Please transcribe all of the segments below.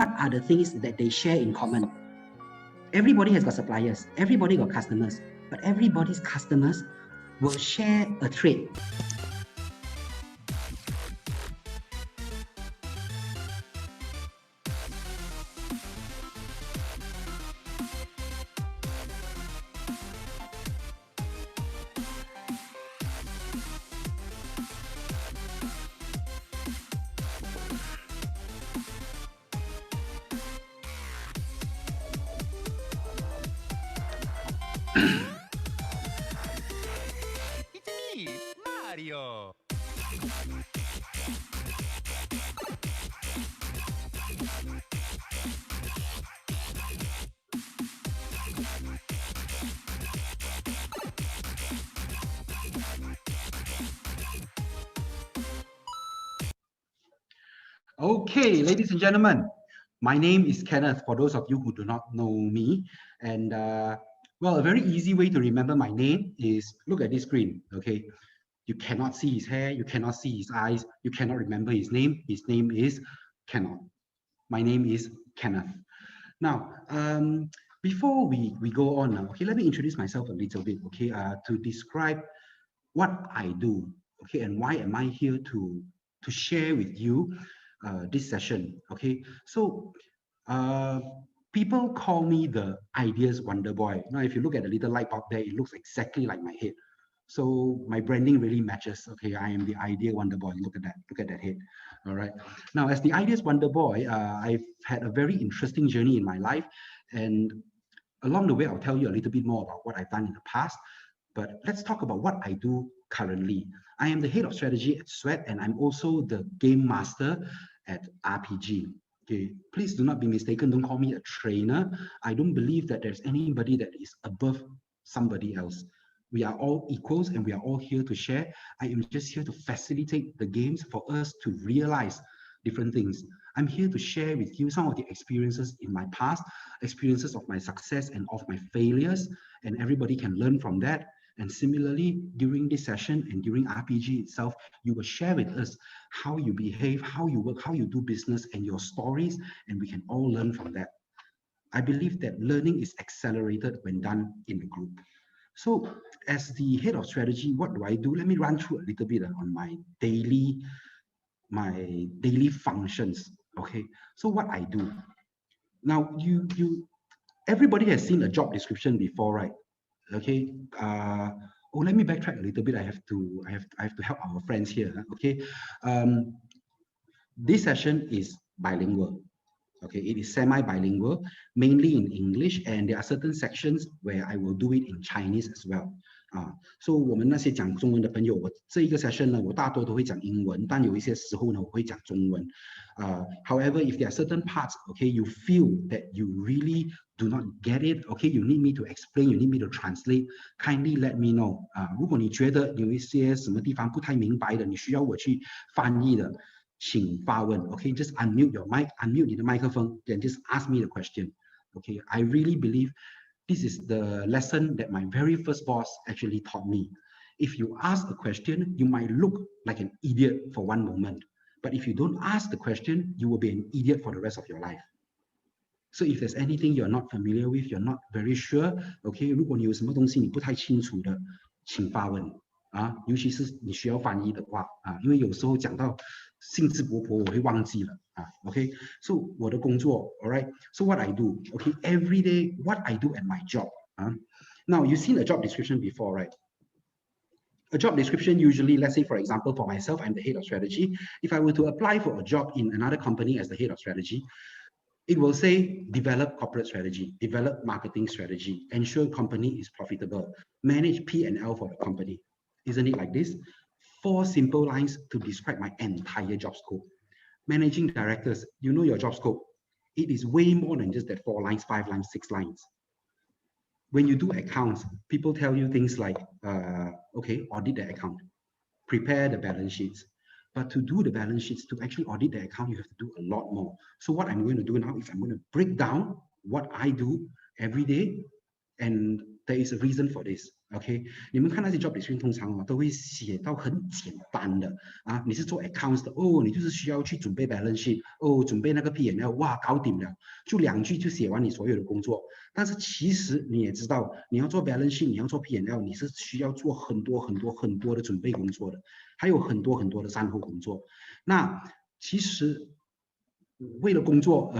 are the things that they share in common? Everybody has got suppliers, everybody got customers, but everybody's customers will share a trait. It's me, Mario. Okay, ladies and gentlemen, my name is Kenneth, for those of you who do not know me. And well, a very easy way to remember my name is look at this screen, okay? You cannot see his hair, you cannot see his eyes, you cannot remember his name. His name is Kenneth. My name is Kenneth. Now, before we go on now, okay, let me introduce myself a little bit, okay, to describe what I do, okay, and why am I here to share with you this session, okay? So, people call me the ideas wonder boy. Now, if you look at the little light bulb there, it looks exactly like my head. So my branding really matches. Okay, I am the idea wonder boy. Look at that. Look at that head. All right. Now, as the ideas wonder boy, I've had a very interesting journey in my life, and along the way, I'll tell you a little bit more about what I've done in the past. But let's talk about what I do currently. I am the head of strategy at Sweat, and I'm also the game master at RPG. Okay, please do not be mistaken. Don't call me a trainer. I don't believe that there's anybody that is above somebody else. We are all equals and we are all here to share. I am just here to facilitate the games for us to realize different things. I'm here to share with you some of the experiences in my past, experiences of my success and of my failures, and everybody can learn from that. And similarly, during this session and during RPG itself, you will share with us how you behave, how you work, how you do business, and your stories, and we can all learn from that. I believe that learning is accelerated when done in a group. So, as the head of strategy, what do I do? Let me run through a little bit on my daily functions. Okay, so what I do now, everybody has seen a job description before, right? Okay. Oh, let me backtrack a little bit. I have to help our friends here. Okay. Um, this session is bilingual. Okay, it is semi-bilingual, mainly in English, and there are certain sections where I will do it in Chinese as well. So 我们那些讲中文的朋友，我这一个 session 呢，我大多都会讲英文，但有一些时候呢，我会讲中文。However, if there are certain parts, okay, you feel that you really do not get it, okay, you need me to explain, you need me to translate, kindly let me know. 如果你觉得有一些什么地方不太明白的，你需要我去翻译的，请发问。Okay, just unmute your mic, unmute the microphone, then just ask me the question. Okay, I really believe this is the lesson that my very first boss actually taught me. If you ask a question, you might look like an idiot for one moment. But if you don't ask the question, you will be an idiot for the rest of your life. So if there's anything you're not familiar with, you're not very sure, okay, 如果你有什么东西你不太清楚的，请发问尤其是你需要翻译的话因为有时候讲到兴致勃勃，我会忘记了OK， so 我的工作 alright, so what I do, okay, every day, what I do at my job now you've seen a job description before, right? A job description usually, let's say for example, for myself, I'm the head of strategy. If I were to apply for a job in another company as the head of strategy, it will say develop corporate strategy, develop marketing strategy, ensure company is profitable, manage P&L for the company. Isn't it like this? 4 simple lines to describe my entire job scope. Managing directors, you know your job scope. It is way more than just that 4 lines, 5 lines, 6 lines. When you do accounts, people tell you things like, okay, audit the account, prepare the balance sheets. But to do the balance sheets, to actually audit the account, you have to do a lot more. So what I'm going to do now is I'm going to break down what I do every day. And there is a reason for this. OK，你们看那些 job description 通常都会写到很简单的啊，你是做 accounts 的哦，你就是需要去准备 balance sheet 哦，准备那个 P&L， 哇，搞定了，就2句就写完你所有的工作。但是其实你也知道，你要做 balance sheet，你要做 P&L， 你是需要做很多的准备工作的，还有很多的善后工作。那其实为了工作，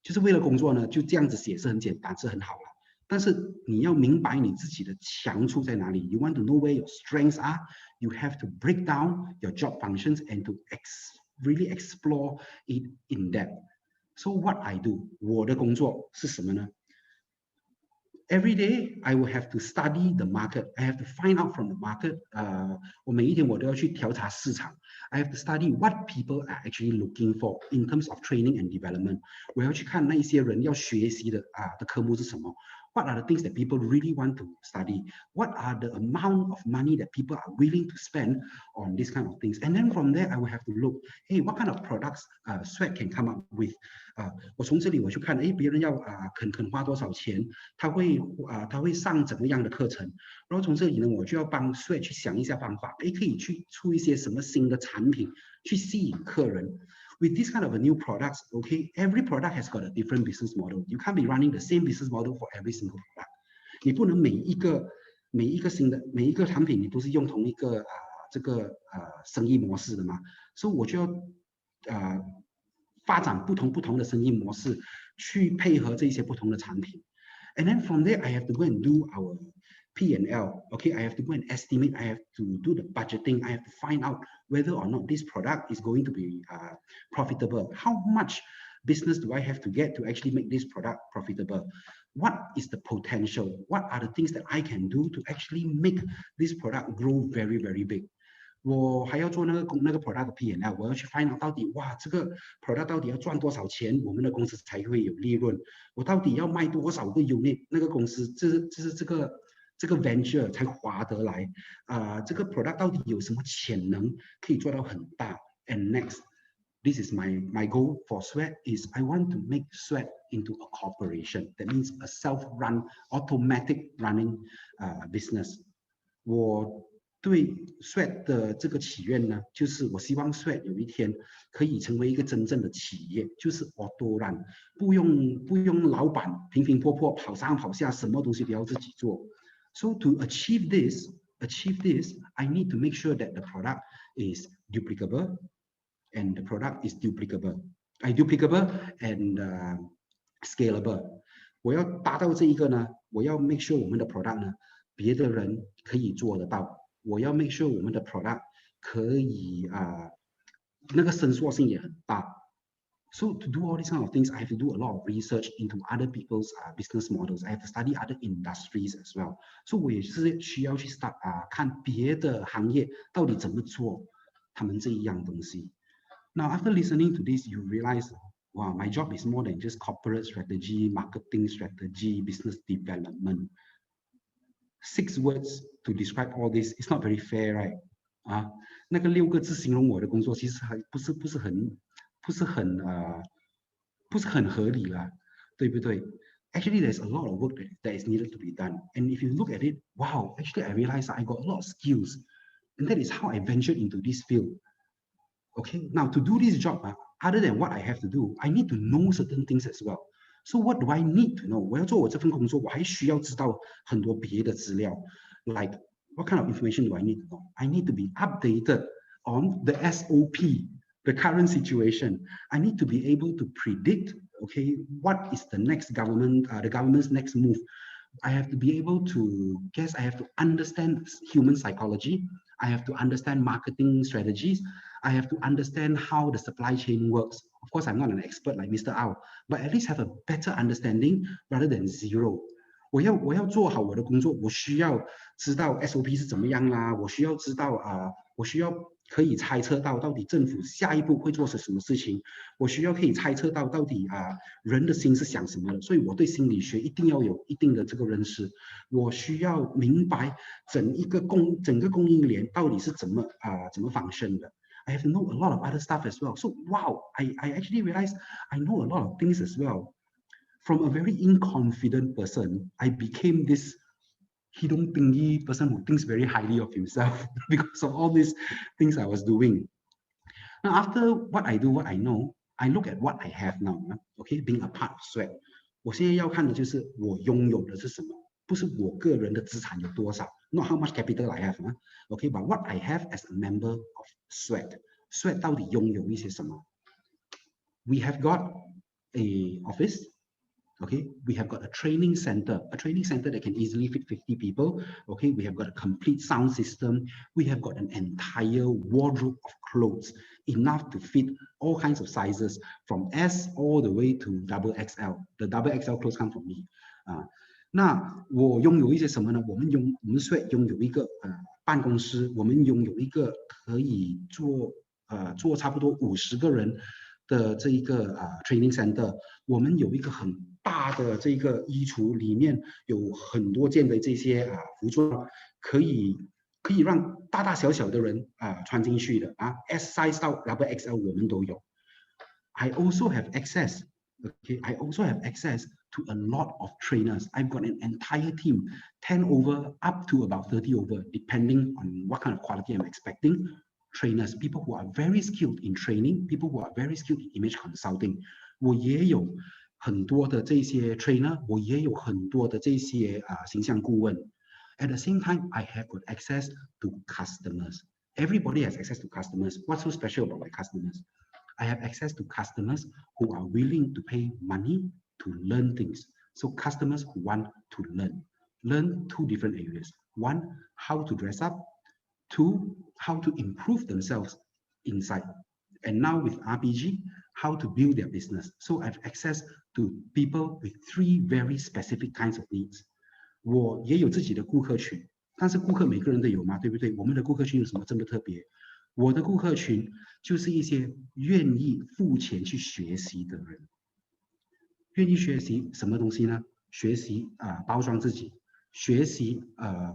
就是为了工作呢，就这样子写是很简单，是很好了。但是你要明白你自己的强处在哪里。You want to know where your strengths are. You have to break down your job functions and to really explore it in depth. So what I do， 我的工作是什么呢？Every day I will have to study the market. I have to find out from the market. 我每一天我都要去调查市场。I have to study what people are actually looking for in terms of training and development. 我要去看那一些人要学习的科目是什么。What are the things that people really want to study? What are the amount of money that people are willing to spend on this kind of things? And then from there, I will have to look, hey, what kind of products Sweat can come up with? 我从这里我去看，哎，别人要肯花多少钱，他会上怎么样的课程，然后从这里呢，我就要帮 Sweat 去想一下方法，哎，可以去出一些什么新的产品去吸引客人。With this kind of a new products, okay, every product has got a different business model. You can't be running the same business model for every single product. 你不能每一个产品你都是用同一个生意模式的嘛，所以我就要发展不同的生意模式，去配合这些不同的产品。And then from there, I have to go and do our P&L. Okay, I have to go and estimate. I have to do the budgeting. I have to find out whether or not this product is going to be profitable. How much business do I have to get to actually make this product profitable? What is the potential? What are the things that I can do to actually make this product grow very, very big? 我还要做那个 product 的 P&L， 我要去 find out 到底哇这个 product 到底要赚多少钱，我们的公司才会有利润。我到底要卖多少个 unit， 那个公司这个 venture 才划得来。这个 product 到底有什么潜能可以做到很大 ？And next, this is my goal for Sweat is I want to make Sweat into a corporation. That means a self-run, automatic running business. 我对 Sweat 的这个祈愿呢，就是我希望 Sweat 有一天可以成为一个真正的企业，就是 auto run， 不用老板平平破破跑上跑下，什么东西都要自己做。So to achieve this, I need to make sure that the product is duplicable, and the product is duplicable and scalable. 我要达到这一个呢，我要 make sure 我们的 product 呢，别的人可以做得到。我要 make sure 我们的 product 可以那个伸缩性也很大。So to do all these kind of things, I have to do a lot of research into other people's business models. I have to study other industries as well. So 我也是需要去 start 看别的行业到底怎么做他们这一样东西。Now after listening to this, you realize, wow, my job is more than just corporate strategy, marketing strategy, business development. 6 words to describe all this. It's not very fair, right? 那个6个字形容我的工作，其实还不是很合理啦，对不对？ Actually, there's a lot of work that is needed to be done. And if you look at it, wow, actually I realized I got a lot of skills. And that is how I ventured into this field. Okay, now to do this job, other than what I have to do, I need to know certain things as well. So what do I need to know? 我要做我这份工作，我还需要知道很多别的资料。Like, what kind of information do I need to know? I need to be updated on the SOP, the current situation. I need to be able to predict, okay, what is the government's next move. I have to be able to guess, I have to understand human psychology. I have to understand marketing strategies. I have to understand how the supply chain works. Of course, I'm not an expert like Mr. Ao, but at least have a better understanding rather than zero. 我要做好我的工作，我需要知道 SOP 是怎么样啦，我需要知道我需要可以猜测到到底政府下一步会做什么事情，我需要可以猜测到到底人的心是想什么的，所以我对心理学一定要有一定的这个认识，我需要明白整个供应链到底是怎么function 的。I have to know a lot of other stuff as well. So wow, I actually realized I know a lot of things as well. From a very inconfident person, I became this hidung tinggi person who thinks very highly of himself because of all these things I was doing. Now, after what I do, what I know, I look at what I have now. Okay, being a part of Sweat，我现在要看的就是我拥有的是什么，不是我个人的资产有多少，not how much capital I have。Okay，but what I have as a member of Sweat，Sweat 到底拥有一些什么？We have got a office. Okay, we have got a training center that can easily fit 50 people. Okay, we have got a complete sound system. We have got an entire wardrobe of clothes, enough to fit all kinds of sizes, from S all the way to double XL. The double XL clothes come from me. 那我拥有一些什么呢？我们虽拥有一个办公室，我们拥有一个可以做差不多50个人的这一个training center，我们有一个很大的这个衣橱，里面有很多件的这些服装，可以让大大小小的人穿进去的，S size 到 double XL 我们都有。I also have access. Okay, I also have access to a lot of trainers. I've got an entire team, 10 over up to about 30 over, depending on what kind of quality I'm expecting. Trainers, people who are very skilled in training, people who are very skilled in image consulting. 我也有很多的这些 trainer， 我也有很多的这些形象顾问。At the same time, I have got access to customers. Everybody has access to customers. What's so special about my customers? I have access to customers who are willing to pay money to learn things. So customers who want to learn two different areas. One, how to dress up. Two, how to improve themselves inside. And now with RPG, how to build their business. So I have access to people with 3 very specific kinds of needs. 我也有自己的顾客群，但是顾客每个人都有嘛，对不对？我们的顾客群有什么这么特别？我的顾客群就是一些愿意付钱去学习的人。愿意学习什么东西呢？学习包装自己，学习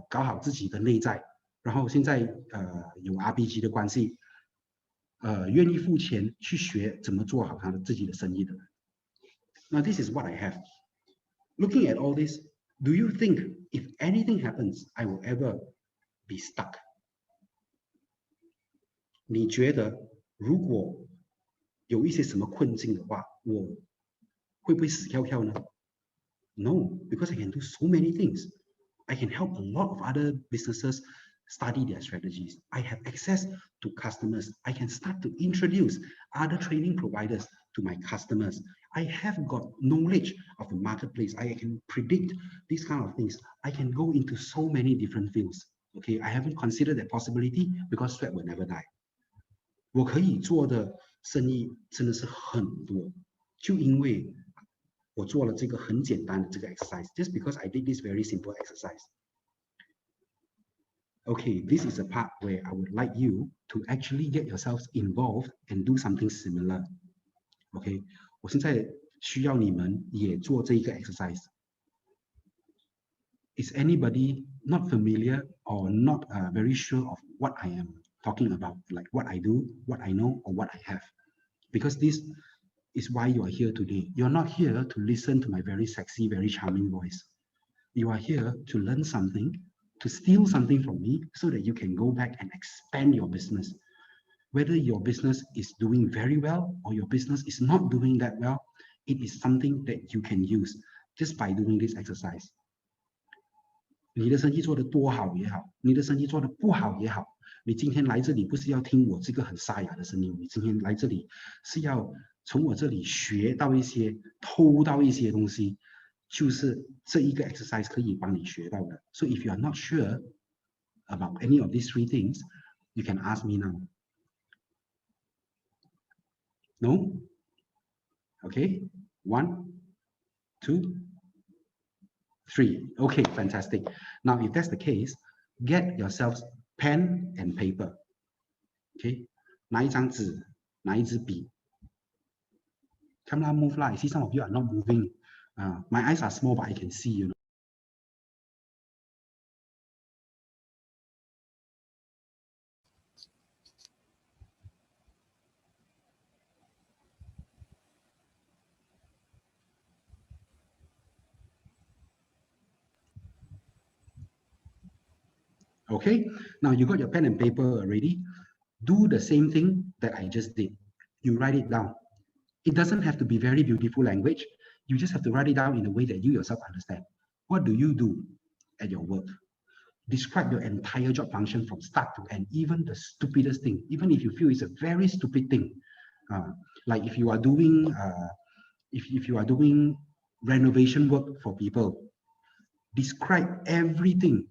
搞好自己的内在。然后现在有 RPG 的关系，愿意付钱去学怎么做好他的自己的生意的人。Now this is what I have. Looking at all this, do you think if anything happens, I will ever be stuck? 你觉得如果有一些什么困境的话，我会不会死翘翘呢？ No, because I can do so many things. I can help a lot of other businesses study their strategies. I have access to customers. I can start to introduce other training providers to my customers. I have got knowledge of the marketplace. I can predict these kind of things. I can go into so many different fields. Okay, I haven't considered that possibility because sweat will never die. 我可以做的生意真的是很多，就因为我做了这个很简单的这个 exercise, just because I did this very simple exercise. Okay, this is a part where I would like you to actually get yourselves involved and do something similar. Okay, 我现在需要你们也做这一个 exercise. Is anybody not familiar or not very sure of what I am talking about, like what I do, what I know, or what I have? Because this is why you are here today. You're not here to listen to my very sexy, very charming voice. You are here to learn something, to steal something from me so that you can go back and expand your business. Whether your business is doing very well or your business is not doing that well, it is something that you can use just by doing this exercise. 你的生意做得多好也好，你的生意做得不好也好，你今天来这里不是要听我这个很沙哑的声音，你今天来这里是要从我这里学到一些、偷到一些东西，就是这一个 exercise 可以帮你学到的。So if you are not sure about any of these 3 things, you can ask me now. No? Okay. 1, 2, 3. Okay, fantastic. Now, if that's the case, get yourselves pen and paper. Okay, 拿一张纸，拿一支笔。Come on, move lah. I see some of you are not moving. My eyes are small, but I can see, you know. Okay, now you got your pen and paper already. Do the same thing that I just did. You write it down. It doesn't have to be very beautiful language. You just have to write it down in a way that you yourself understand. What do you do at your work? Describe your entire job function from start to end, even the stupidest thing, even if you feel it's a very stupid thing. Uh, like if you are doing if you are doing renovation work for people, describe everything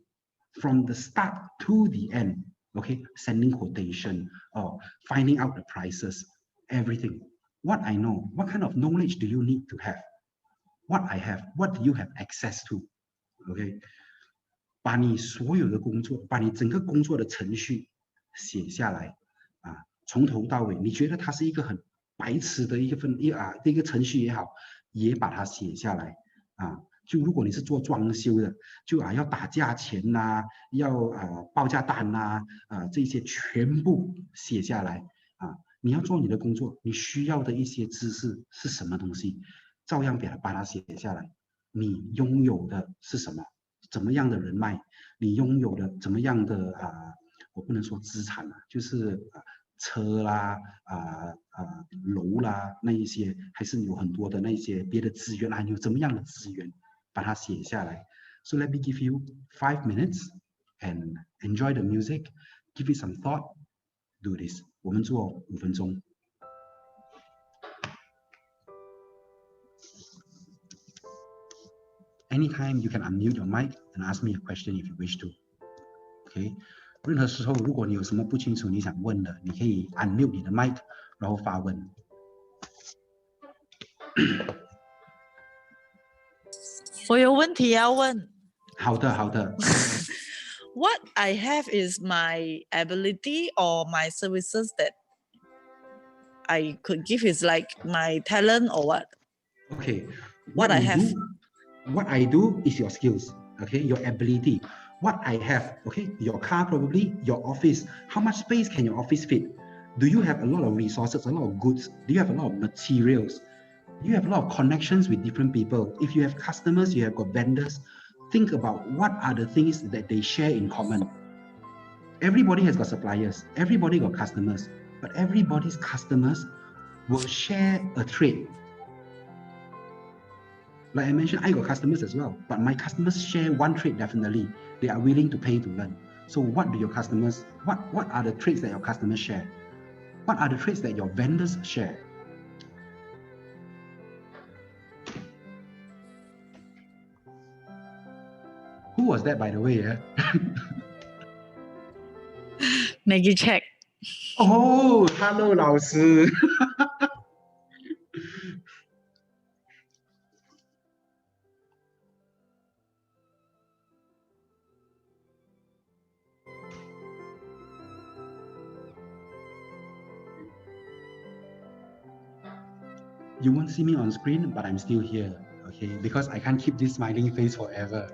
from the start to the end. Okay, sending quotation or finding out the prices, everything. What I know, what kind of knowledge do you need to have? What I have, what do you have access to? Okay, 把你所有的工作，把你整个工作的程序写下来啊，从头到尾，你觉得它是一个很白痴的一个程序也好，也把它写下来啊。就如果你是做装修的，就要打价钱呐、要报价单呐这些全部写下来啊。你要做你的工作，你需要的一些知识是什么东西，照样把它写下来。你拥有的是什么？怎么样的人脉，你拥有的怎么样的我不能说资产啊，就是车啦楼啦那一些，还是有很多的那些别的资源啊，有怎么样的资源，把它写下来。So let me give you 5 minutes and enjoy the music, give it some thought, do this. 我们做5分钟。Anytime you can unmute your mic and ask me a question if you wish to. OK， 任何时候如果你有什么不清楚你想问的，你可以 unmute 你的 mic， 然后发问。我有问题要问。好的，好的。What I have is my ability or my services that I could give is like my talent or what? Okay. What I have. What I do is your skills. Okay, your ability. What I have. Okay, your car probably, your office. How much space can your office fit? Do you have a lot of resources, a lot of goods? Do you have a lot of materials? You have a lot of connections with different people. If you have customers, you have got vendors. Think about what are the things that they share in common. Everybody has got suppliers. Everybody got customers. But everybody's customers will share a trait. Like I mentioned, I got customers as well. But my customers share one trait definitely. They are willing to pay to learn. So what do your customers, what are the traits that your customers share? What are the traits that your vendors share? Who was that, by the way? Yeah? Maggie check. Oh, hello, 老师. You won't see me on screen, but I'm still here, okay? Because I can't keep this smiling face forever.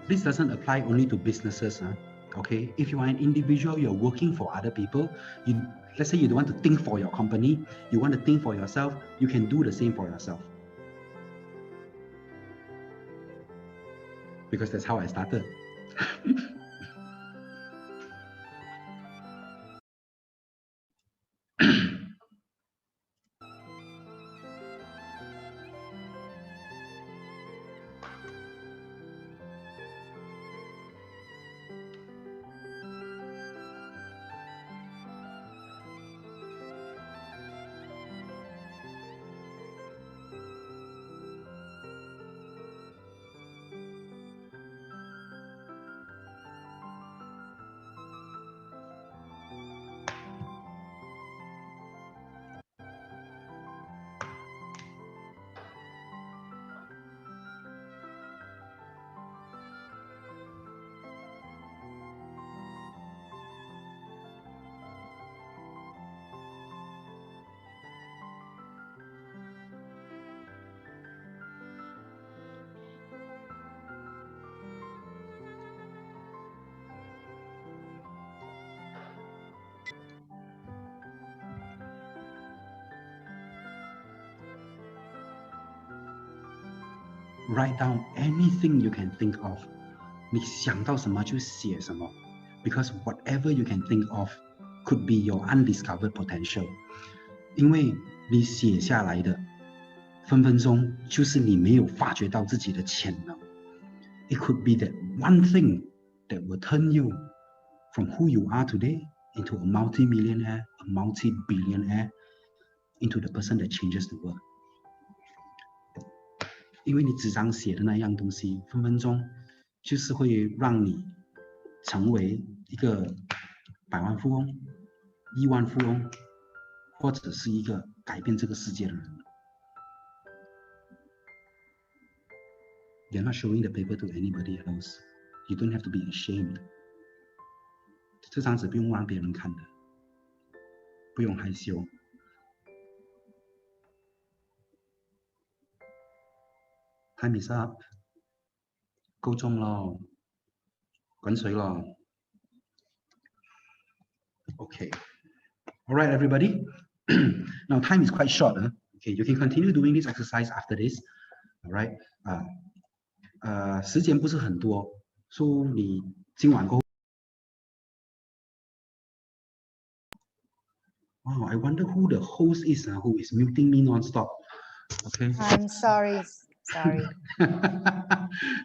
This doesn't apply only to businesses. Okay, if you are an individual, you're working for other people. Let's say you don't want to think for your company, you want to think for yourself, you can do the same for yourself. Because that's how I started. Write down anything you can think of. 你想到什么就写什么 because whatever you can think of could be your undiscovered potential. 因为你写下来的分分钟就是你没有发掘到自己的潜能。It could be that one thing that will turn you from who you are today into a multi-millionaire, a multi-billionaire, into the person that changes the world. 因为你纸上写的那样东西，分分钟就是会让你成为一个百万富翁、亿万富翁，或者是一个改变这个世界的人。You're not showing the paper to anybody else. You don't have to be ashamed. 这张纸不用让别人看的，不用害羞。Time is up. 够钟咯，滚水咯。Okay. All right, everybody. Now time is quite short. Okay, you can continue doing this exercise after this. All right. 时间不是很多，所以你今晚过后。Wow, I wonder who the host is who is muting me non-stop. Okay. I'm sorry.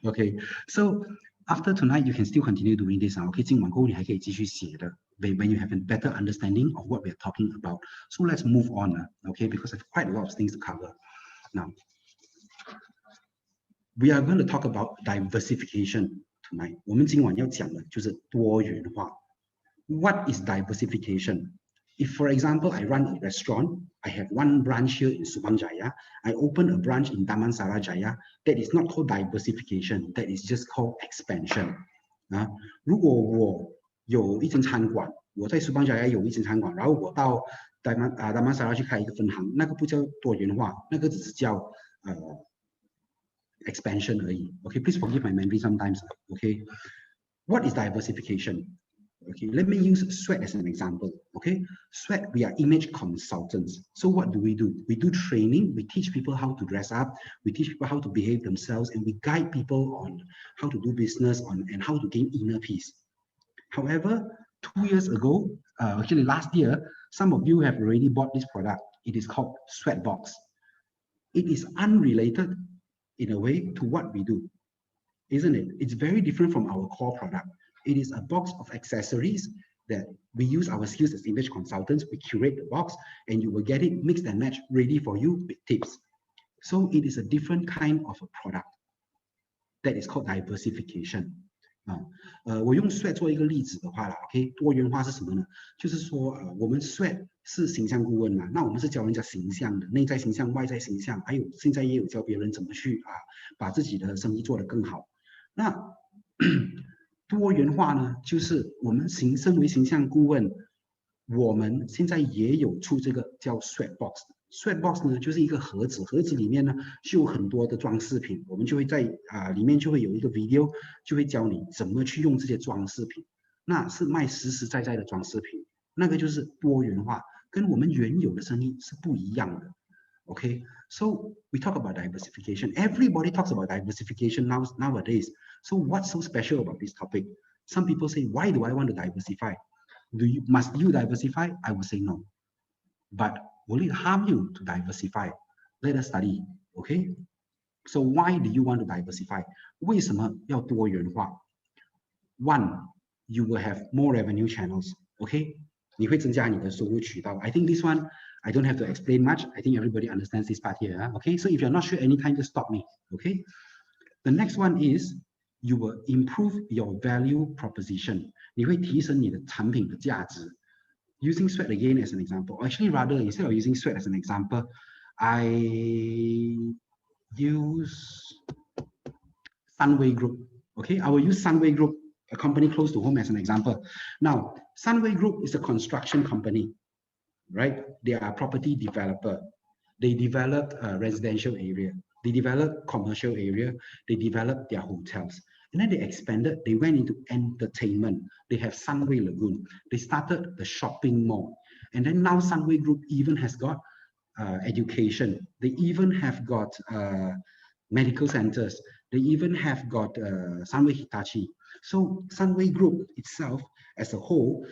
Okay, so after tonight, you can still continue doing this. Okay, 今晚过后你还可以继续写的 when you have a better understanding of what we're talking about. So let's move on. Okay, because I have quite a lot of things to cover. Now, we are going to talk about diversification tonight. 我们今晚要讲的就是多元化。What is diversification? If, for example, I run a restaurant, I have one branch here in Subang Jaya, I open a branch in Damansara Jaya, that is not called diversification, that is just called expansion. 如果我有一间餐馆，我在 Subang Jaya 有一间餐馆，然后我到 Damansara 去开一个分行，那个不叫多元化，那个只是叫expansion 而已。Okay, please forgive my memory sometimes. Okay, what is diversification? Okay, let me use Sweat as an example. Okay, Sweat, we are image consultants. So what do? We do training, we teach people how to dress up, we teach people how to behave themselves, and we guide people on how to do business and how to gain inner peace. However, 2 years ago, actually last year, some of you have already bought this product. It is called Sweatbox. It is unrelated in a way to what we do, isn't it? It's very different from our core product. It is a box of accessories that we use our skills as image consultants. We curate the box and you will get it mixed and matched ready for you with tips. So it is a different kind of a product that is called diversification. 我用 Sweat 做一个例子的话啦 ，OK， 多元化是什么呢？就是说，我们 Sweat 是形象顾问嘛，那我们是教人家形象的，内在形象、外在形象，还有现在也有教别人怎么去把自己的生意做得更好。那多元化呢，就是我们身为形象顾问，我们现在也有出这个叫 Sweatbox。Sweatbox 呢，就是一个盒子，盒子里面呢就有很多的装饰品，我们就会在里面就会有一个 video， 就会教你怎么去用这些装饰品。那是卖实实在在的装饰品，那个就是多元化，跟我们原有的生意是不一样的。Okay, so we talk about diversification. Everybody talks about diversification nowadays. So what's so special about this topic? Some people say, why do I want to diversify? Must you diversify? I would say no. But will it harm you to diversify? Let us study. Okay. So why do you want to diversify? 为什么要多元化？ One, you will have more revenue channels. Okay. 你会增加你的收入渠道。I think this one, I don't have to explain much. I think everybody understands this part here. Okay, so if you're not sure anytime, just stop me. Okay. The next one is you will improve your value proposition. 你会提升你的产品的价值。Using Sweat again as an example. Actually, rather instead of using Sweat as an example, I use Sunway Group. Okay, I will use Sunway Group, a company close to home, as an example. Now, Sunway Group is a construction company, right? They are a property developer. They develop a residential area. They develop commercial area. They develop their hotels. And then they expanded. They went into entertainment. They have Sunway Lagoon. They started the shopping mall. And then now Sunway Group even has got education. They even have got medical centers. They even have got Sunway Hitachi. So Sunway Group itself as a whole,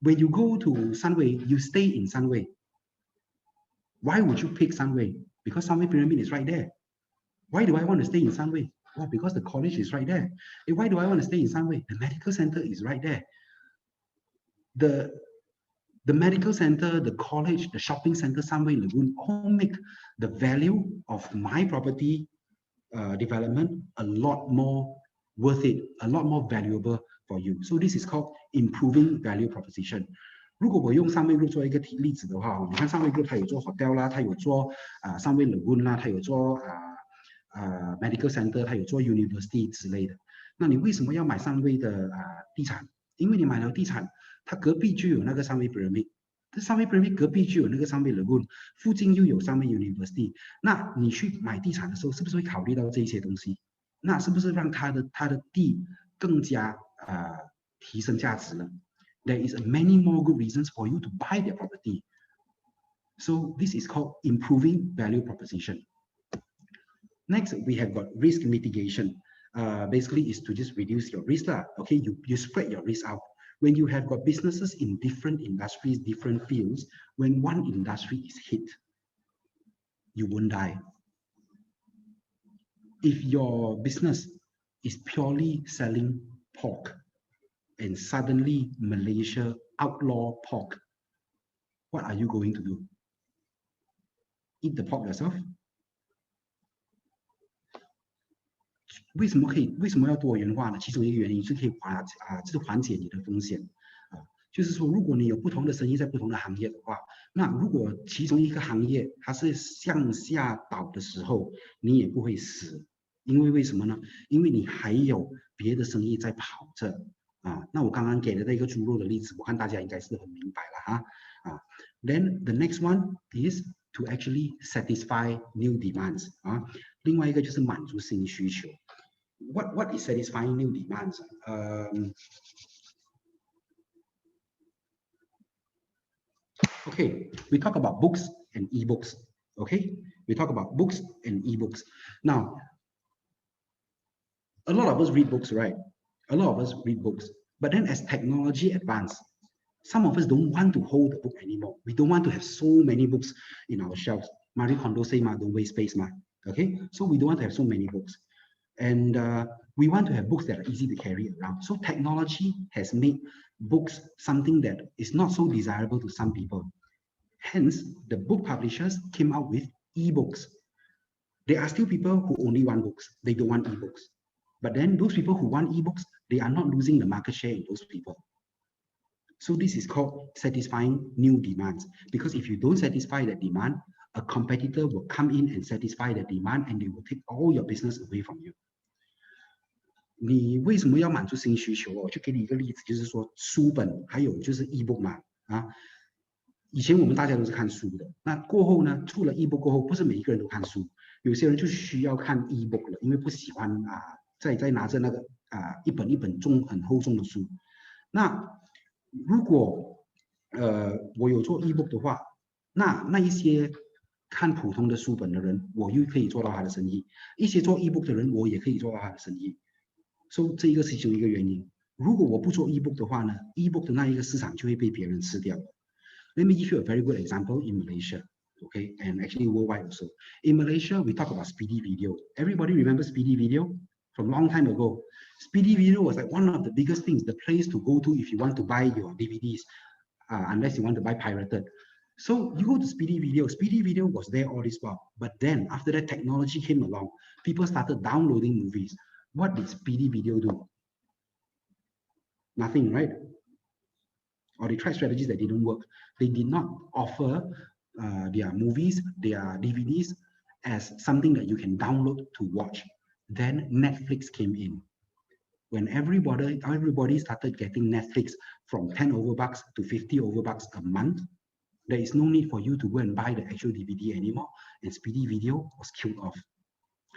when you go to Sunway, you stay in Sunway. Why would you pick Sunway? Because Sunway Pyramid is right there. Why do I want to stay in Sunway? Well, because the college is right there. And why do I want to stay in Sunway? The medical center is right there. The medical center, the college, the shopping center, Sunway Lagoon, all make the value of my property development a lot more worth it, a lot more valuable for you. So this is called improving value proposition. 如果我用Sunway Group 做一个例子的话，你看Sunway Group 它有做 hotel 啦，它有做Sunway Lagoon 啦，它有做medical center， 它有做 university 之类的。那你为什么要买Sunway的地产？因为你买了地产，它隔壁就有那个Sunway Pyramid， 这Sunway Pyramid隔壁就有那个Sunway Lagoon， 附近又有Sunway University。那你去买地产的时候，是不是会考虑到这些东西？那是不是让它的地更加提升价值了？ There is many more good reasons for you to buy their property. So this is called improving value proposition. Next, we have got risk mitigation. Basically, is to just reduce your risk. Okay, you spread your risk out. When you have got businesses in different industries, different fields, when one industry is hit, you won't die. If your business is purely selling pork, and suddenly Malaysia outlaw pork, what are you going to do? Eat the pork yourself? 为什么要多元化呢？其中一个原因是可以就是缓解你的风险就是说，如果你有不同的生意在不同的行业的话，那如果其中一个行业它是向下倒的时候，你也不会死，因为为什么呢？因为你还有别的生意在跑着。那我刚刚给的那个猪肉的例子，我看大家应该是很明白了哈。Then the next one is to actually satisfy new demands 另外一个就是满足新需求。What is satisfying new demands? Okay, we talk about books and e-books. Okay, we talk about books and e-books. Now, a lot of us read books, right? A lot of us read books, but then as technology advances, some of us don't want to hold the book anymore. We don't want to have so many books in our shelves. Marie Kondo say, don't waste space, okay? So we don't want to have so many books. And we want to have books that are easy to carry around. So technology has made books something that is not so desirable to some people. Hence, the book publishers came out with e-books. There are still people who only want books. They don't want e-books. But then those people who want e-books, they are not losing the market share in those people. So this is called satisfying new demands. Because if you don't satisfy that demand, a competitor will come in and satisfy the demand and they will take all your business away from you. 你为什么要满足新需求？我就给你一个例子，就是说书本还有就是 e-book 嘛，以前我们大家都是看书的，那过后呢，出了 e-book 过后，不是每一个人都看书，有些人就需要看 e-book 了，因为不喜欢再拿着那个一本一本很厚重的书。那如果我有做 e-book 的话，那一些看普通的书本的人，我又可以做到他的生意；一些做 e-book 的人，我也可以做到他的生意。So 这一个是其中一个原因。如果我不做 e-book 的话呢 ，e-book 的那一个市场就会被别人吃掉。Let me give you a very good example in Malaysia, okay, and actually worldwide also. In Malaysia, we talk about speedy video. Everybody remember speedy video from a long time ago. Speedy video was like one of the biggest things, the place to go to if you want to buy your DVDs, unless you want to buy pirated. So you go to speedy video. Speedy video was there all this while, but then after that technology came along, people started downloading movies. What did speedy video do? Nothing, right? Or they tried strategies that didn't work. They did not offer their movies, their DVDs as something that you can download to watch. Then Netflix came in. When everybody started getting Netflix from 10 over bucks to 50 over bucks a month, there is no need for you to go and buy the actual DVD anymore, and speedy video was killed off.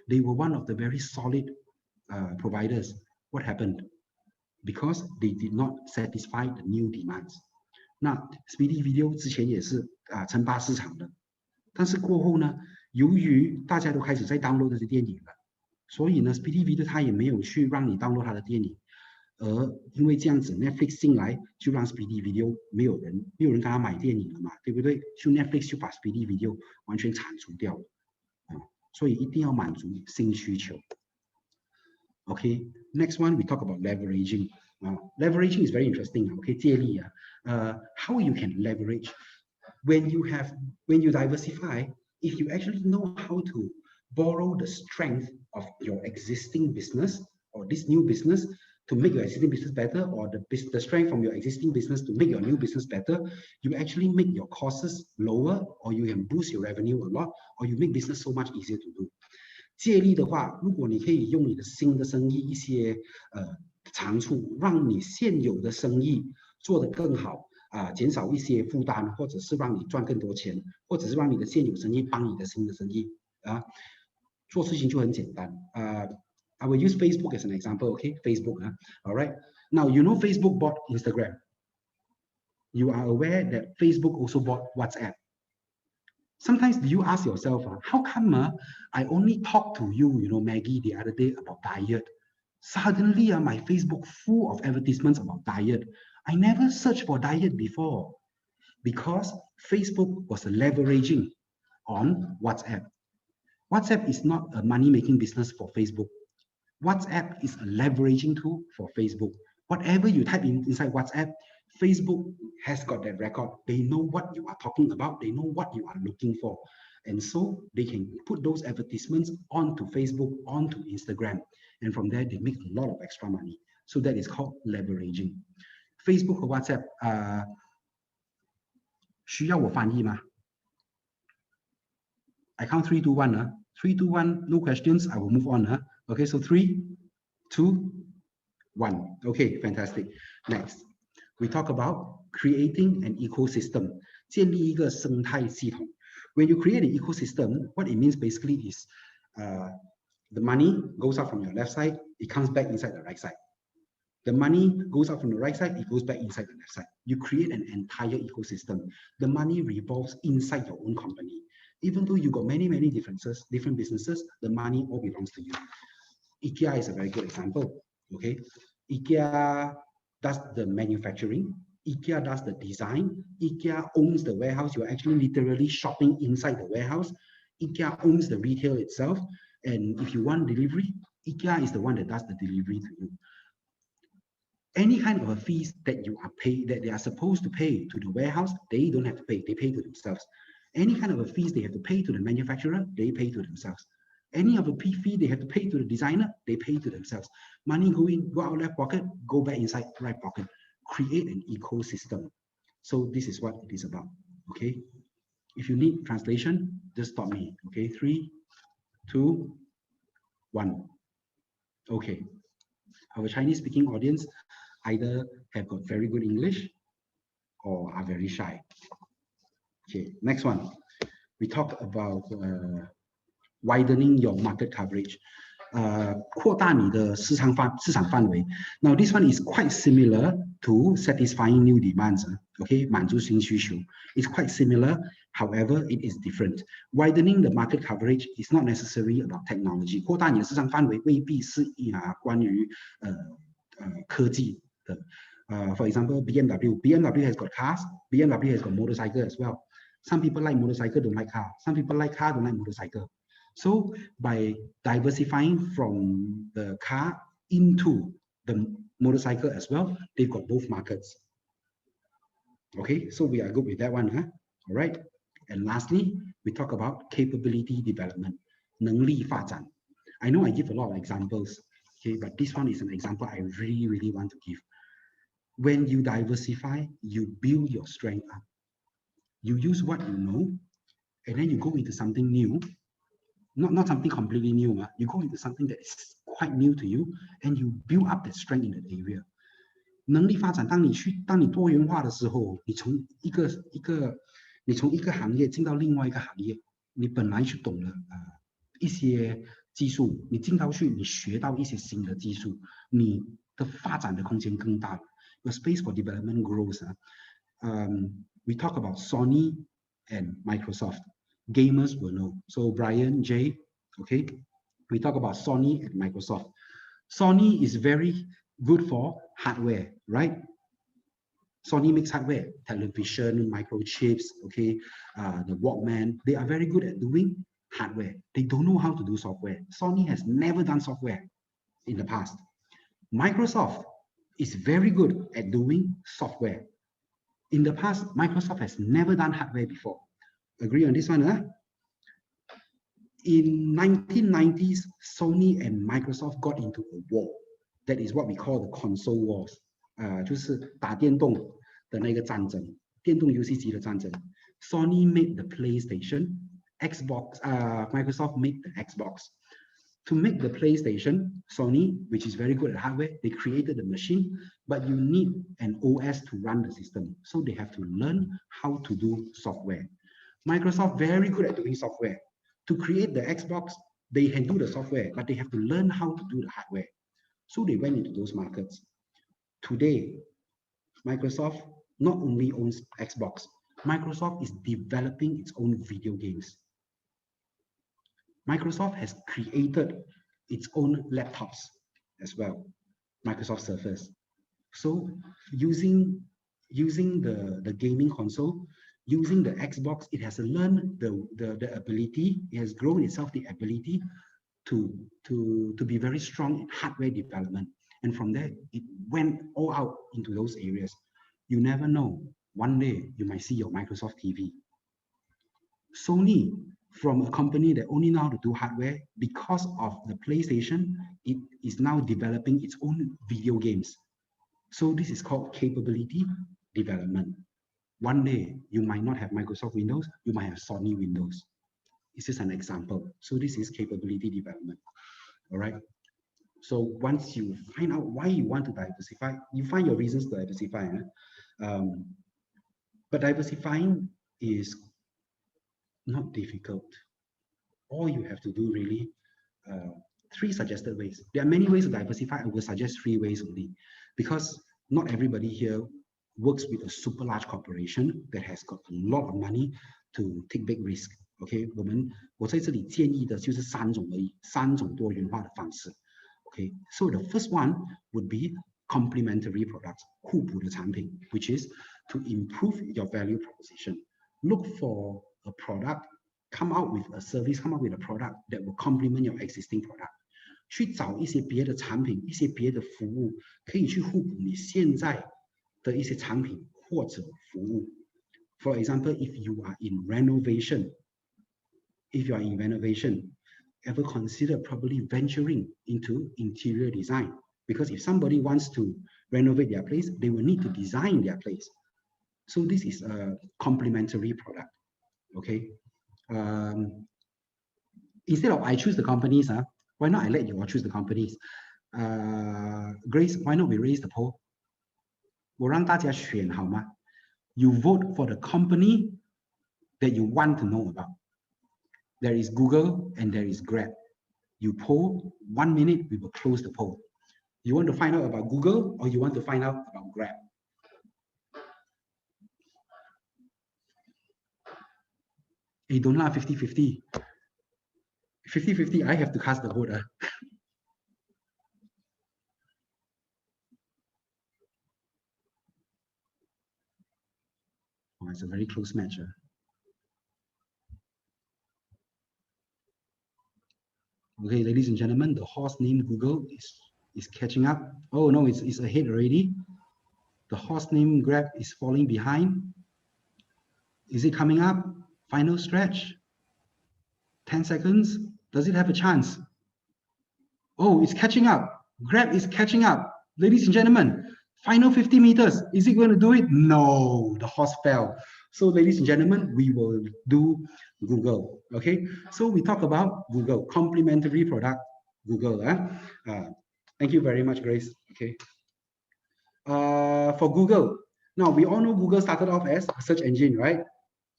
They were one of the very solid providers. What happened? Because they did not satisfy the new demands. 那 speedy video 之前也是称霸市场的，但是过后呢，由于大家都开始在 download 这些电影了，所以呢 ，Speedy Video 它也没有去让你 download 它的电影，而因为这样子 ，Netflix 进来就让 Speedy Video 没有人跟他买电影了嘛，对不对？就 Netflix 就把 Speedy Video 完全铲除掉了啊，所以一定要满足新需求。Okay, next one we talk about leveraging. Leveraging is very interesting. Okay, 借力啊，how you can leverage when you diversify, if you actually know how to borrow the strength of your existing business or this new business to make your existing business better, or the strength from your existing business to make your new business better, you actually make your costs lower, or you can boost your revenue a lot, or you make business so much easier to do. 借力的话，如果你可以用你的新的生意一些长处，让你现有的生意做得更好减少一些负担，或者是让你赚更多钱，或者是让你的现有生意帮你的新的生意做事情就很简单I will use Facebook as an example, okay? Facebook, all right. Now you know Facebook bought Instagram. You are aware that Facebook also bought WhatsApp. Sometimes you ask yourself, how come I only talked to you, Maggie, the other day about diet. Suddenly, my Facebook full of advertisements about diet. I never searched for diet before because Facebook was leveraging on WhatsApp. WhatsApp is not a money-making business for Facebook. WhatsApp is a leveraging tool for Facebook. Whatever you type inside WhatsApp, Facebook has got that record. They know what you are talking about. They know what you are looking for. And so they can put those advertisements onto Facebook, onto Instagram. And from there, they make a lot of extra money. So that is called leveraging. Facebook 和 WhatsApp 需要我翻译吗？ I count 3, 2, 1. 3, 2, 1, no questions. I will move on. Okay, so 3, 2, 1. Okay, fantastic. Next, we talk about creating an ecosystem. 建立一个生态系统. When you create an ecosystem, what it means basically is the money goes out from your left side, it comes back inside the right side. The money goes out from the right side, it goes back inside the left side. You create an entire ecosystem. The money revolves inside your own company. Even though you got many different businesses, the money all belongs to you. IKEA is a very good example. Okay, IKEA does the manufacturing, IKEA does the design, IKEA owns the warehouse. You're actually literally shopping inside the warehouse. IKEA owns the retail itself, and if you want delivery, IKEA is the one that does the delivery to you. Any kind of a fees that you are paid, that they are supposed to pay to the warehouse, they don't have to pay. They pay to themselves. Any kind of a fees they have to pay to the manufacturer, they pay to themselves. Any of a fee they have to pay to the designer, they pay to themselves. Money go in, go out left pocket, go back inside right pocket. Create an ecosystem. So this is what it is about. Okay. If you need translation, just stop me. Okay. 3, 2, 1. Okay. Our Chinese speaking audience either have got very good English or are very shy. Okay, next one. We talk about widening your market coverage. 扩大你的市场范围. Now this one is quite similar to satisfying new demands. Okay, 满足新需求. It's quite similar, however, it is different. Widening the market coverage is not necessarily about technology. 扩大你的市场范围未必是关于科技的. For example, BMW has got cars. BMW has got motorcycle as well. Some people like motorcycle, don't like car. Some people like car, don't like motorcycle. So by diversifying from the car into the motorcycle as well, they've got both markets. Okay, so we are good with that one, huh? All right. And lastly, we talk about capability development. 能力发展. I know I give a lot of examples, okay, but this one is an example I really want to give. When you diversify, you build your strength up. You use what you know, and then you go into something new. Not something completely new. You go into something that is quite new to you, and you build up that strength in that area. 能力发展，当你多元化的时候，你从一个行业进到另外一个行业，你本来就懂了一些技术，你进到去，你学到一些新的技术，你的发展的空间更大了。Your space for development grows. We talk about Sony and Microsoft. Gamers will know. So Brian, Jay, okay, we talk about Sony and Microsoft. Sony is very good for hardware, right? Sony makes hardware, television, microchips, okay, the Walkman. They are very good at doing hardware. They don't know how to do software. Sony has never done software in the past. Microsoft is very good at doing software. In the past, Microsoft has never done hardware before. Agree on this one, huh? In 1990s, Sony and Microsoft got into a war. That is what we call the console wars. 就是打电动的那个战争，电动游戏机的战争。Sony made the PlayStation, Microsoft made the Xbox. To make the PlayStation, Sony, which is very good at hardware, they created the machine, but you need an OS to run the system. So they have to learn how to do software. Microsoft very good at doing software. To create the Xbox, they can do the software, but they have to learn how to do the hardware. So they went into those markets. Today, Microsoft not only owns Xbox, Microsoft is developing its own video games. Microsoft has created its own laptops as well, Microsoft Surface. So using the gaming console, using the Xbox, it has learned the ability, it has grown itself the ability to be very strong in hardware development. And from there, it went all out into those areas. You never know. One day, you might see your Microsoft TV. Sony, from a company that only know how to do hardware, because of the PlayStation, it is now developing its own video games. So this is called capability development. One day, you might not have Microsoft Windows, you might have Sony Windows. This is an example. So this is capability development. All right. So once you find out why you want to diversify, you find your reasons to diversify. But diversifying is not difficult. All you have to do really, 3 suggested ways. There are many ways to diversify. I will suggest 3 ways only, because not everybody here works with a super large corporation that has got a lot of money to take big risk. OK， 我在这里建议的就是3种而已，3种多元化的方式。OK， so the first one would be complementary products， 互补的产品 ，which is to improve your value proposition. Look for a product, come out with a service, come out with a product that will complement your existing product. 去找一些别的产品，一些别的服务，可以去互补你现在的一些产品或者服务。For example, if you are in renovation, ever consider probably venturing into interior design? Because if somebody wants to renovate their place, they will need to design their place. So this is a complementary product. Okay. Instead of I choose the companies, why not I let you all choose the companies? Grace, why not we raise the poll? 我让大家选好吗? You vote for the company that you want to know about. There is Google and there is Grab. You poll, 1 minute, we will close the poll. You want to find out about Google or you want to find out about Grab? Hey, don't laugh, 50-50. 50-50, I have to cast the vote. Oh, it's a very close match. Okay, ladies and gentlemen, the horse named Google is catching up. Oh no, it's ahead already. The horse named Grab is falling behind. Is it coming up? Final stretch. 10 seconds. Does it have a chance? Oh, it's catching up. Grab is catching up. Ladies and gentlemen, final 50 meters. Is it going to do it? No, the horse fell. So ladies and gentlemen, we will do Google. Okay, so we talk about Google, complementary product, Google. Thank you very much, Grace. Okay. For Google, now we all know Google started off as a search engine, right?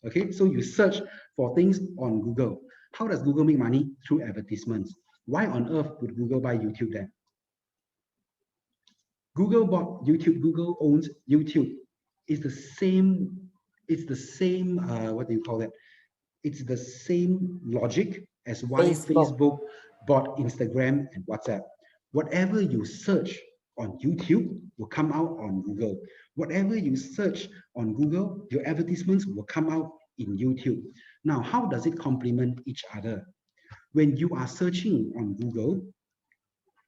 Okay, so you search for things on Google. How does Google make money? Through advertisements. Why on earth would Google buy YouTube then? Google bought YouTube. Google owns YouTube. It's the same. What do you call that? It's the same logic as why Facebook bought Instagram and WhatsApp. Whatever you search on YouTube will come out on Google. Whatever you search on Google, your advertisements will come out in YouTube. Now, how does it complement each other? When you are searching on Google,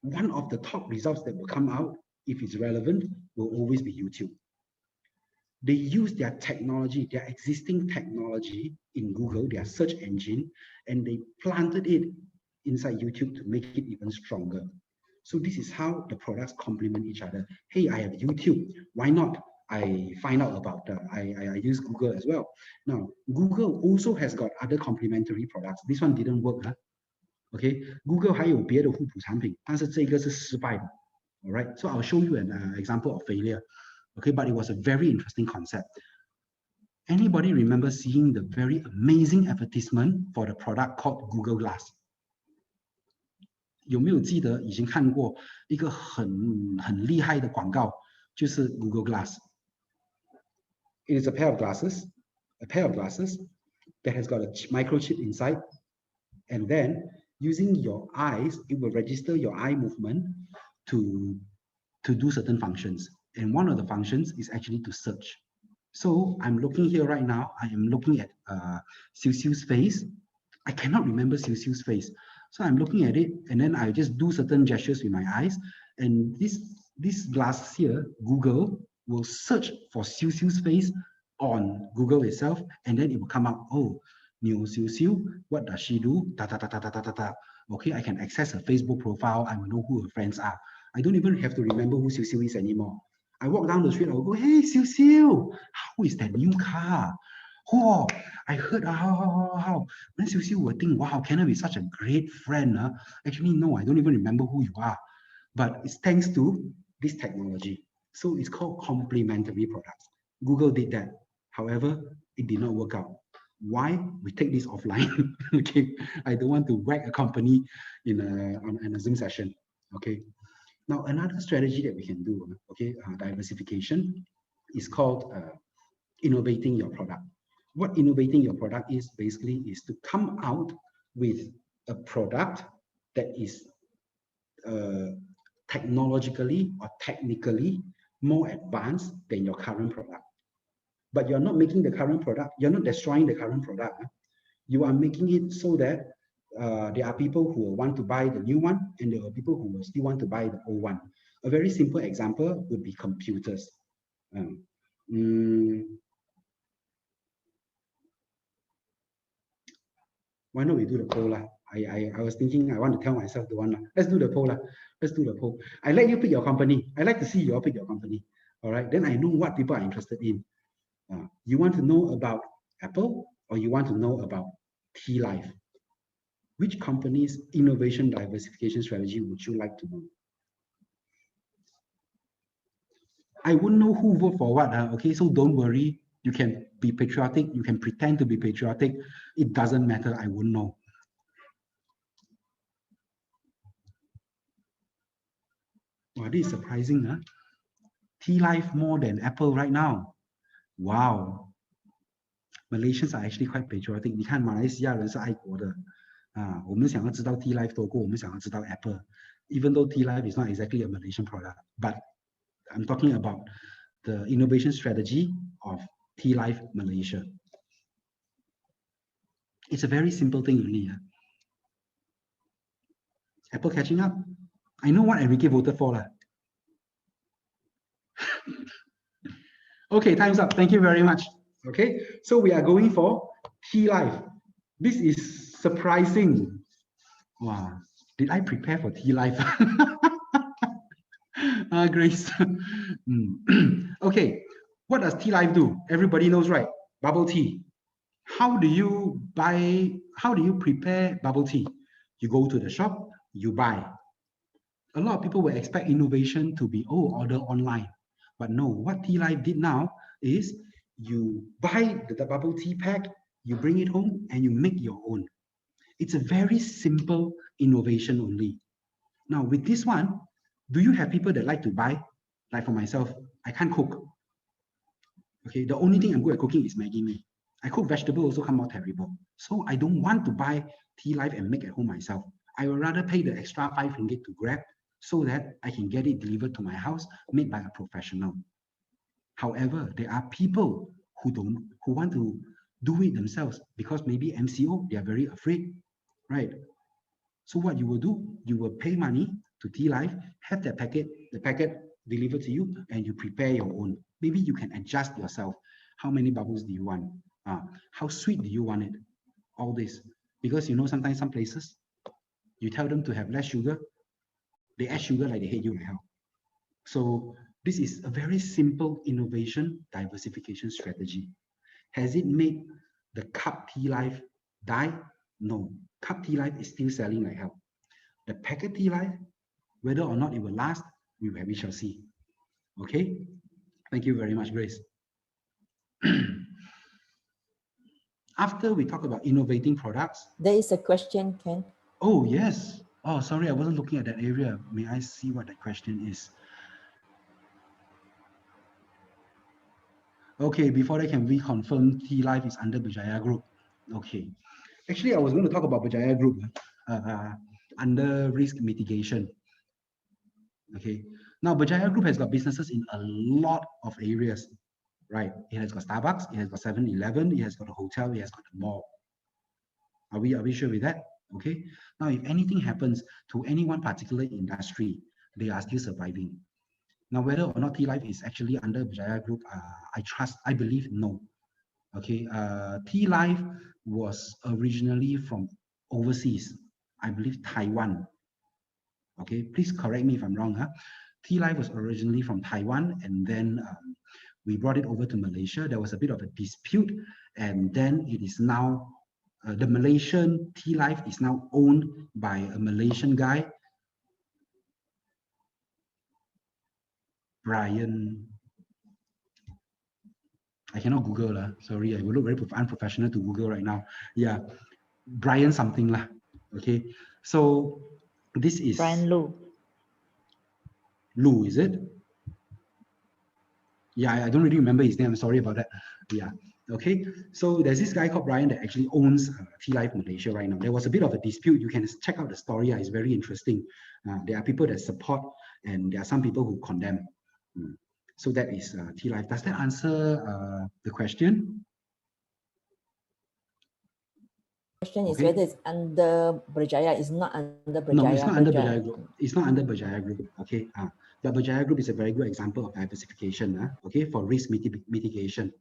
one of the top results that will come out, if it's relevant, will always be YouTube. They use their technology, their existing technology in Google, their search engine, and they planted it inside YouTube to make it even stronger. So this is how the products complement each other. Hey, I have YouTube. Why not? I find out about I use Google as well. Now, Google also has got other complementary products. This one didn't work, huh? Okay, Google 还有别的互补产品，但是这个是失败的。All right, so I'll show you an example of failure. Okay, but it was a very interesting concept. Anybody remember seeing the very amazing advertisement for the product called Google Glass? 有没有记得以前看过一个很厉害的广告，就是 Google Glass. It is a pair of glasses that has got a microchip inside, and then using your eyes, it will register your eye movement to do certain functions. And one of the functions is actually to search. So I'm looking here right now. I am looking at Siu Siu's face. I cannot remember Siu Siu's face. So I'm looking at it, and then I just do certain gestures with my eyes. And this glass here, Google will search for Siu Siu's face on Google itself, and then it will come out, oh, new Siu Siu, what does she do? Ta ta ta ta ta ta ta ta. Okay, I can access her Facebook profile. I will know who her friends are. I don't even have to remember who Siu Siu is anymore. I walk down the street, I will go, hey, Siu Siu, how is that new car? Oh, I heard how. Then Siu Siu will think, wow, can I be such a great friend? Actually, no, I don't even remember who you are. But it's thanks to this technology. So it's called complementary products. Google did that. However, it did not work out. Why? We take this offline. Okay, I don't want to whack a company in a Zoom session. Okay. Now, another strategy that we can do, okay, diversification, is called innovating your product. What innovating your product is basically is to come out with a product that is technologically or technically more advanced than your current product. But you're not making the current product, you're not destroying the current product. You are making it so that there are people who will want to buy the new one, and there are people who will still want to buy the old one. A very simple example would be computers. Why not we do the poll? I was thinking, I want to tell myself the one. Let's do the poll. Let's do the poll. I let you pick your company. I like to see you all pick your company. All right, then I know what people are interested in. You want to know about Apple, or you want to know about T-Life? Which company's innovation diversification strategy would you like to know? I wouldn't know who vote for what. Okay, so don't worry. You can be patriotic. You can pretend to be patriotic. It doesn't matter. I wouldn't know. Wow, this is surprising, huh? T-Life more than Apple right now. Wow. Malaysians are actually quite patriotic. 你看马来西亚人是爱国的。我们想要知道 T-Life 多过我们想要知道 Apple. Even though T-Life is not exactly a Malaysian product, but I'm talking about the innovation strategy of T-Life Malaysia. It's a very simple thing only. Apple catching up. I know what Enrique voted for. Okay, time's up. Thank you very much. Okay, so we are going for T-Life. This is surprising. Wow, did I prepare for T-Life? Grace. Okay, what does T-Life do? Everybody knows, right? Bubble tea. How do you prepare bubble tea? You go to the shop, you buy. A lot of people will expect innovation to be, oh, order online. But no, what T-Life did now is you buy the bubble tea pack, you bring it home, and you make your own. It's a very simple innovation only. Now, with this one, do you have people that like to buy? Like for myself, I can't cook. Okay, the only thing I'm good at cooking is Maggi mee. I cook vegetable also come out terrible. So I don't want to buy tea life and make at home myself. I would rather pay the extra 5 ringgit to Grab so that I can get it delivered to my house, made by a professional. However, there are people who want to do it themselves because maybe MCO, they are very afraid, right? So what you will do, you will pay money to Tea Life, have the packet delivered to you, and you prepare your own. Maybe you can adjust yourself. How many bubbles do you want? How sweet do you want it? All this. Because sometimes some places, you tell them to have less sugar, they add sugar like they hate you like hell. So this is a very simple innovation diversification strategy. Has it made the cup tea life die? No. Cup tea life is still selling like hell. The packet tea life, whether or not it will last, we shall see. Okay? Thank you very much, Grace. After we talk about innovating products. There is a question, Ken. Oh, yes. Oh, sorry, I wasn't looking at that area. May I see what that question is? Okay, before I can reconfirm, Tea Life is under Berjaya Group. Okay. Actually, I was going to talk about Berjaya Group under risk mitigation. Okay. Now, Berjaya Group has got businesses in a lot of areas, right? It has got Starbucks, it has got 7-Eleven, it has got a hotel, it has got a mall. Are we sure with that? Okay. Now, if anything happens to any one particular industry, they are still surviving. Now, whether or not Tea Life is actually under Berjaya Group, I believe no. Okay, Tea Life was originally from overseas, I believe Taiwan. Okay, please correct me if I'm wrong. Tea Life was originally from Taiwan, and then we brought it over to Malaysia. There was a bit of a dispute, and then it is now the Malaysian Tea Life is now owned by a Malaysian guy, Brian. I cannot Google sorry, I will look very unprofessional to Google right now. Yeah, Brian something lah. Okay, so this is Brian Lu. Lu, is it? Yeah, I don't really remember his name. I'm sorry about that. Yeah. Okay. So there's this guy called Brian that actually owns Tea Life Malaysia right now. There was a bit of a dispute. You can check out the story. It's very interesting. There are people that support, and there are some people who condemn. So that is Tea Life. Does that answer the question? Question is whether it's under Berjaya. It's not under Berjaya. No, it's not under Berjaya Group. It's not under Berjaya Group. Okay. The Berjaya Group is a very good example of diversification. Okay, for risk mitigation.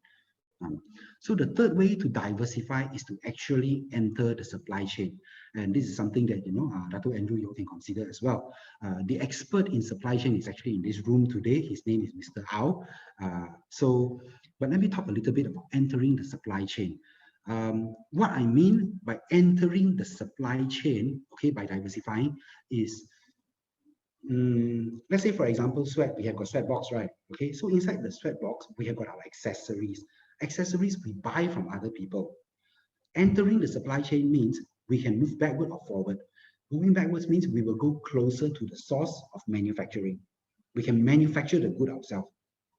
So the third way to diversify is to actually enter the supply chain. And this is something that, Dr. Andrew, you can consider as well. The expert in supply chain is actually in this room today. His name is Mr. Ao. But let me talk a little bit about entering the supply chain. What I mean by entering the supply chain, okay, by diversifying is, let's say, for example, we have got sweat box, right? Okay, so inside the sweat box, we have got our accessories. Accessories we buy from other people. Entering the supply chain means we can move backward or forward. Moving backwards means we will go closer to the source of manufacturing. We can manufacture the good ourselves.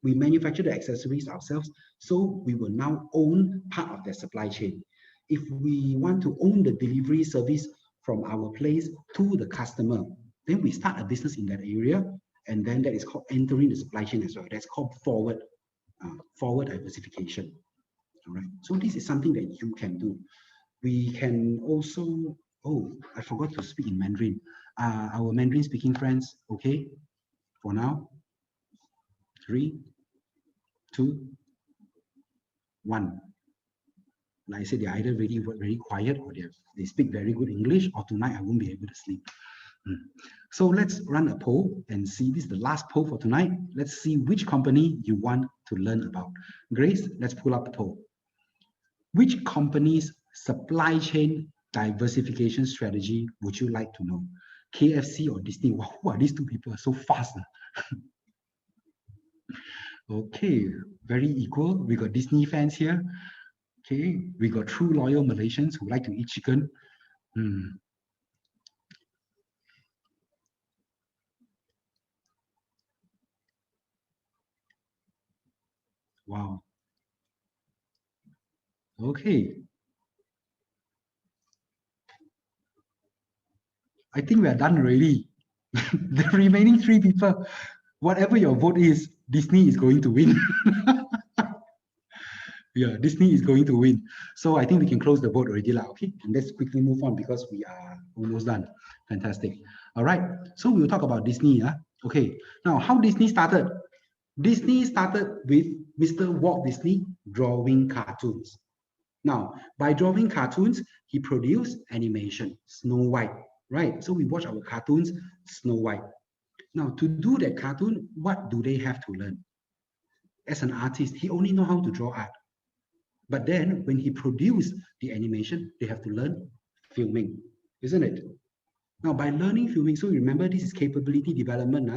We manufacture the accessories ourselves, so we will now own part of the supply chain. If we want to own the delivery service from our place to the customer, then we start a business in that area, and then that is called entering the supply chain as well. That's called forward diversification. All right. So this is something that you can do. We can also. Oh, I forgot to speak in Mandarin. Our Mandarin speaking friends, okay? For now, 3, 2, 1. Like I said, they're either very quiet, or they speak very good English, or tonight I won't be able to sleep. So let's run a poll and see. This is the last poll for tonight. Let's see which company you want to learn about. Grace, let's pull up the poll. Which company's supply chain diversification strategy would you like to know? KFC or Disney? Wow, who are these two people? So fast. Okay, very equal. We got Disney fans here. Okay, we got true loyal Malaysians who like to eat chicken. Wow. Okay. I think we are done already. The remaining 3 people, whatever your vote is, Disney is going to win. Yeah, Disney is going to win. So I think we can close the vote already, okay? And let's quickly move on because we are almost done. Fantastic. All right. So we'll talk about Disney. Okay. Now, how Disney started? Disney started with Mr. Walt Disney drawing cartoons. Now, by drawing cartoons, he produced animation, Snow White, right? So we watch our cartoons, Snow White. Now, to do that cartoon, what do they have to learn? As an artist, he only know how to draw art. But then when he produced the animation, they have to learn filming, isn't it? Now, by learning filming, so remember this is capability development.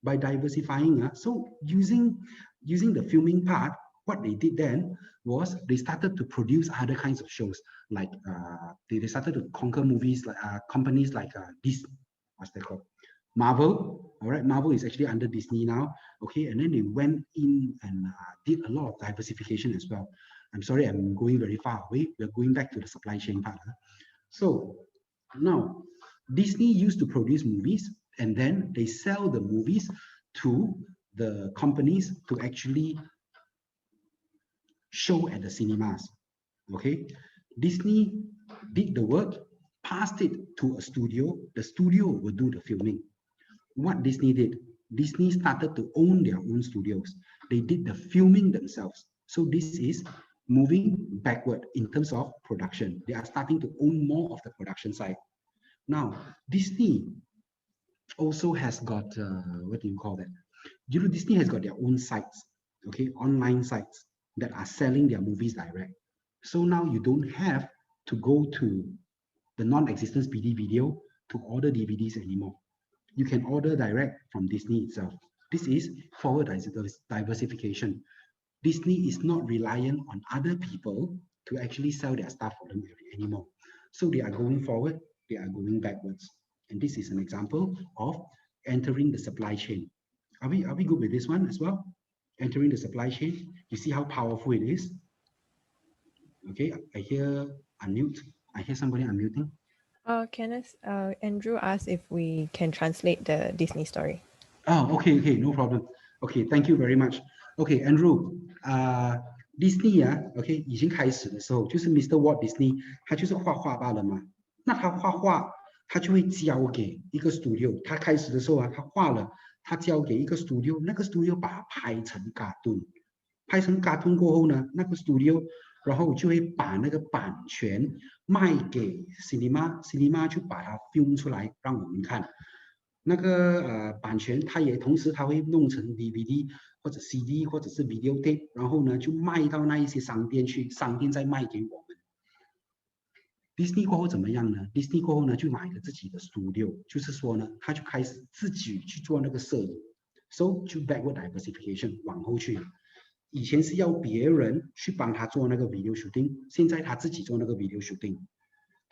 By diversifying, so using the filming part, what they did then was they started to produce other kinds of shows, like they started to conquer movies like companies like this, what's that called? Marvel. All right, Marvel is actually under Disney now. Okay, and then they went in and did a lot of diversification as well. I'm sorry, I'm going very far away. We're going back to the supply chain part. So now, Disney used to produce movies and then they sell the movies to the companies to actually show at the cinemas. Okay, Disney did the work, passed it to a studio. The studio will do the filming. What Disney did, Disney started to own their own studios. They did the filming themselves. So this is moving backward in terms of production. They are starting to own more of the production side. Now, Disney also has got, what do you call that? You know, Disney has got their own sites, okay, online sites that are selling their movies direct. So now you don't have to go to the non-existent PD video to order DVDs anymore. You can order direct from Disney itself. This is forward diversification. Disney is not reliant on other people to actually sell their stuff for them anymore. So they are going forward, they are going backwards. And this is an example of entering the supply chain. Are we good with this one as well? Entering the supply chain. You see how powerful it is? Okay, I hear unmute. I hear somebody unmuting. Kenneth, Andrew asked if we can translate the Disney story. Oh, okay, no problem. Okay, thank you very much. Okay, Andrew, Disney ，OK， 已经开始的时候，就是 Mr. Walt Disney，他就是画画罢了嘛。那他画画，他就会交给一个 studio。他开始的时候他画了，他交给一个 studio， 那个 studio 把它拍成 cartoon， 拍成 cartoon 过后呢，那个 studio 然后就会把那个版权卖给 cinema 就把它 film 出来让我们看。那个版权，它也同时它会弄成 DVD 或者 CD 或者是 video tape， 然后呢就卖到那一些商店去，商店再卖给我们。Disney 过后怎么样呢 ？Disney 过后呢就买了自己的 studio， 就是说呢，他就开始自己去做那个摄影 ，so 就 backward diversification 往后去了。以前是要别人去帮他做那个 video shooting， 现在他自己做那个 video shooting。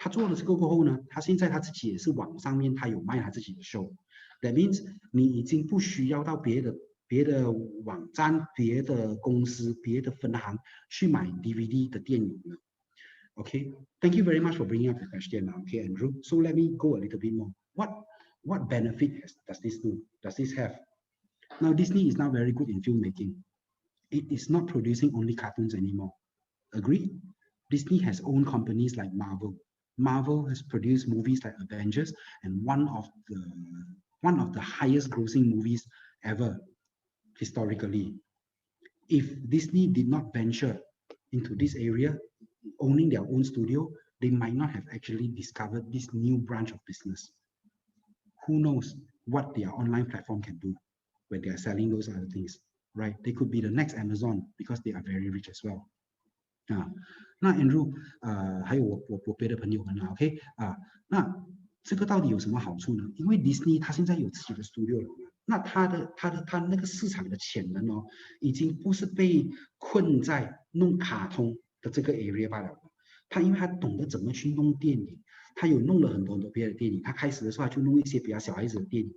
他做了这个过后呢，他现在他自己也是网上面他有卖他自己的 show。That means 你已经不需要到别的网站、别的公司、别的分行去买 DVD 的电影了。Okay, thank you very much for bringing up the question now, okay, Andrew. So let me go a little bit more. What benefit does this do? Does this have? Now Disney is now very good in filmmaking. It is not producing only cartoons anymore. Agree? Disney has owned companies like Marvel. Marvel has produced movies like Avengers and one of the highest grossing movies ever historically. If Disney did not venture into this area, owning their own studio, they might not have actually discovered this new branch of business. Who knows what their online platform can do when they are selling those other things, right? They could be the next Amazon because they are very rich as well. 那 Andrew， 还有我别的朋友们，OK 那这个到底有什么好处呢？因为 Disney 它现在有自己的 studio 了嘛，那它那个市场的潜能已经不是被困在弄卡通的这个 area 罢了。他因为他懂得怎么去弄电影，他有弄了很多别的电影。他开始的时候他就弄一些比较小孩子的电影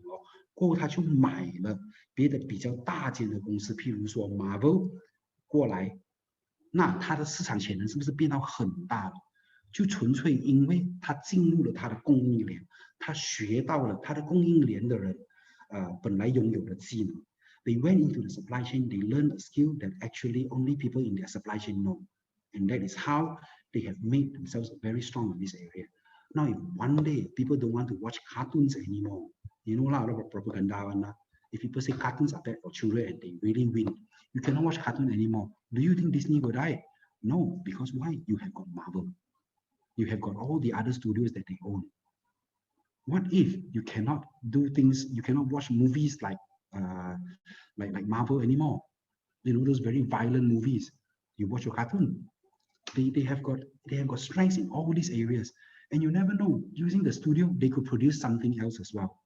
过后他就买了别的比较大间的公司，譬如说 Marvel 过来那它的市场潜能是不是变到很大了？就纯粹因为它进入了它的供应链，它学到了它的供应链的人，本来拥有的技能。They went into the supply chain, they learned a skill that actually only people in their supply chain know. And that is how they have made themselves very strong in this area. Now, if one day people don't want to watch cartoons anymore, you know, a lot of propaganda. If people say cartoons are bad for children and they really win, you cannot watch cartoons anymore. Do you think Disney will die? No, because why? You have got Marvel. You have got all the other studios that they own. What if you cannot do things, you cannot watch movies like Marvel anymore? You know, those very violent movies. You watch your cartoon. They have got strengths in all these areas. And you never know, using the studio, they could produce something else as well.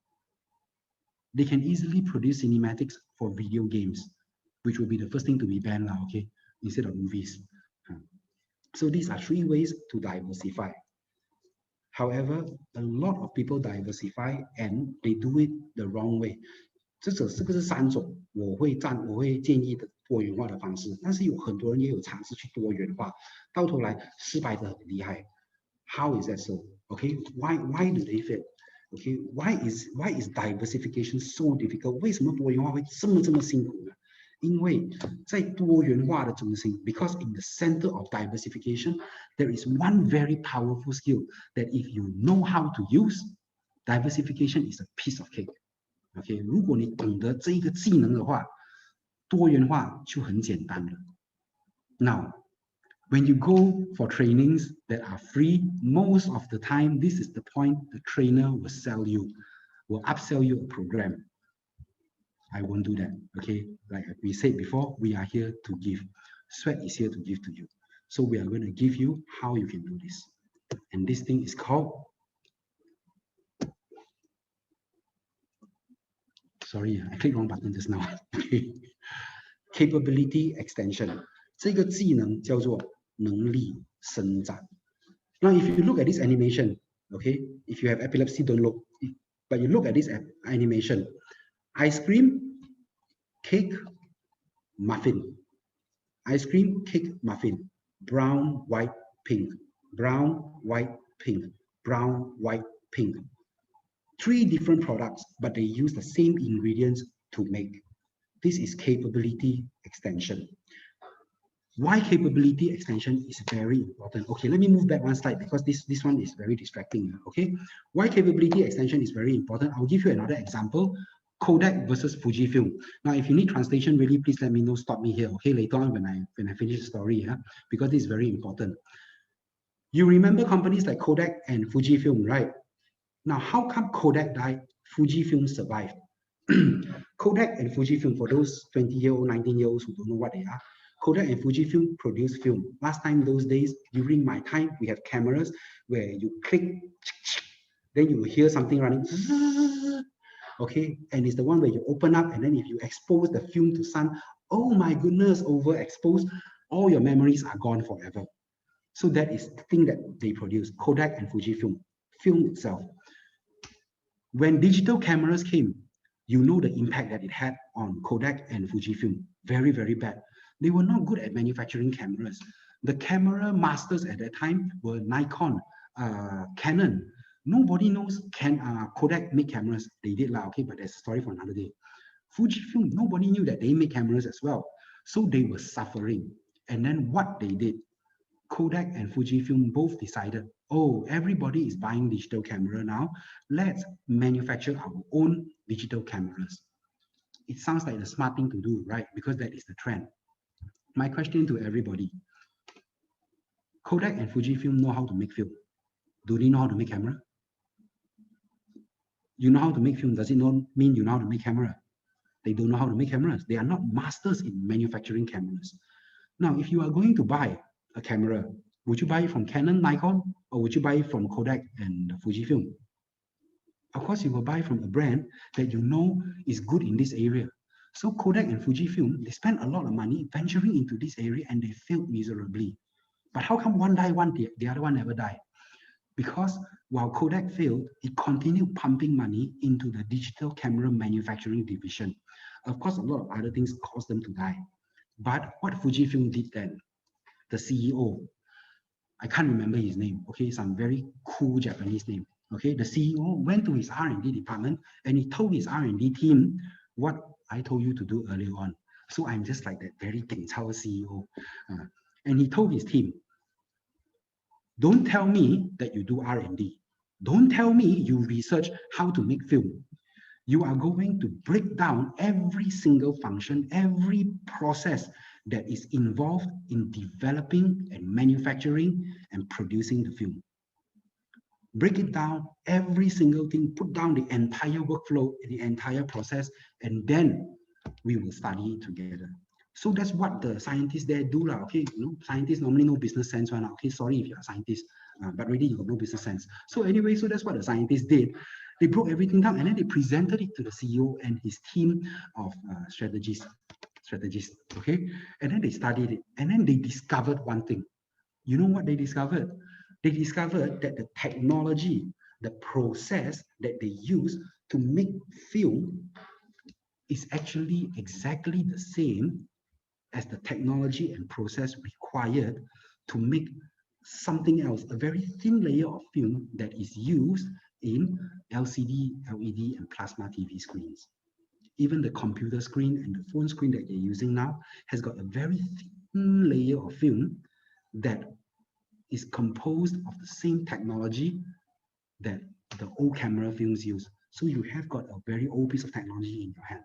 They can easily produce cinematics for video games, which will be the first thing to be banned, okay, instead of movies. So these are 3 ways to diversify. However, a lot of people diversify and they do it the wrong way. 这是3种我会建议的多元化的方式，但是有很多人也有尝试去多元化，到头来失败的很厉害。How is that so? Okay, why do they fail? Okay, why is diversification so difficult? 为什么多元化会这么辛苦呢？因为在多元化的中心 because in the center of diversification, there is one very powerful skill that if you know how to use, diversification is a piece of cake. Okay, 如果你懂得这一个技能的话，多元化就很简单了。Now, when you go for trainings that are free, most of the time, this is the point the trainer will sell you, will upsell you a program. I won't do that, okay? Like we said before, we are here to give. Sweat is here to give to you. So we are going to give you how you can do this. And this thing is called, sorry, I clicked wrong button just now. Okay. Capability extension. 这个技能叫做能力伸展. Now, if you look at this animation, okay, if you have epilepsy, don't look. But you look at this animation, ice cream, cake, muffin. Ice cream, cake, muffin. Brown, white, pink. Brown, white, pink. Brown, white, pink. 3 different products, but they use the same ingredients to make. This is capability extension. Why capability extension is very important? Okay, let me move back one slide because this one is very distracting. Okay, why capability extension is very important? I'll give you another example. Kodak versus Fujifilm. Now, if you need translation, really, please let me know. Stop me here. Okay, later on when I finish the story, because this is very important. You remember companies like Kodak and Fujifilm, right? Now, how come Kodak died? Fujifilm survived. Kodak and Fujifilm, for those 20-year-old, 19-year-olds who don't know what they are, Kodak and Fujifilm produce film. Last time, those days, during my time, we have cameras where you click, then you will hear something running. Okay, and it's the one where you open up, and then if you expose the film to sun, oh my goodness, overexposed, all your memories are gone forever. So that is the thing that they produce, Kodak and Fujifilm, film itself. When digital cameras came, you know the impact that it had on Kodak and Fujifilm. Very, very bad. They were not good at manufacturing cameras. The camera masters at that time were Nikon, Canon. Nobody knows Kodak make cameras. They did, okay, but that's a story for another day. Fujifilm, nobody knew that they make cameras as well. So they were suffering. And then what they did, Kodak and Fujifilm both decided, oh, everybody is buying digital camera now. Let's manufacture our own digital cameras. It sounds like the smart thing to do, right? Because that is the trend. My question to everybody, Kodak and Fujifilm know how to make film. Do they know how to make camera? You know how to make film, does it not mean you know how to make camera? They don't know how to make cameras. They are not masters in manufacturing cameras. Now, if you are going to buy a camera, would you buy it from Canon, Nikon, or would you buy it from Kodak and Fujifilm? Of course, you will buy from a brand that you know is good in this area. So Kodak and Fujifilm, they spent a lot of money venturing into this area and they failed miserably. But how come one died, the other one never died? Because while Kodak failed, it continued pumping money into the digital camera manufacturing division. Of course, a lot of other things caused them to die. But what Fujifilm did then, the CEO, I can't remember his name, okay, some very cool Japanese name, okay, the CEO went to his R&D department and he told his R&D team what I told you to do earlier on. So I'm just like that very Gengchao CEO. And he told his team, don't tell me that you do R&D. Don't tell me you research how to make film. You are going to break down every single function, every process that is involved in developing and manufacturing and producing the film. Break it down, every single thing, put down the entire workflow, the entire process, and then we will study it together. So that's what the scientists there do, okay? Scientists normally no business sense right now. Okay, sorry if you're a scientist, but really you have no business sense. So anyway, so that's what the scientists did. They broke everything down and then they presented it to the CEO and his team of strategists, okay? And then they studied it and then they discovered one thing. You know what they discovered? They discovered that the technology, the process that they use to make film is actually exactly the same as the technology and process required to make something else, a very thin layer of film that is used in LCD, LED, and plasma TV screens. Even the computer screen and the phone screen that you're using now has got a very thin layer of film that is composed of the same technology that the old camera films use. So you have got a very old piece of technology in your hand.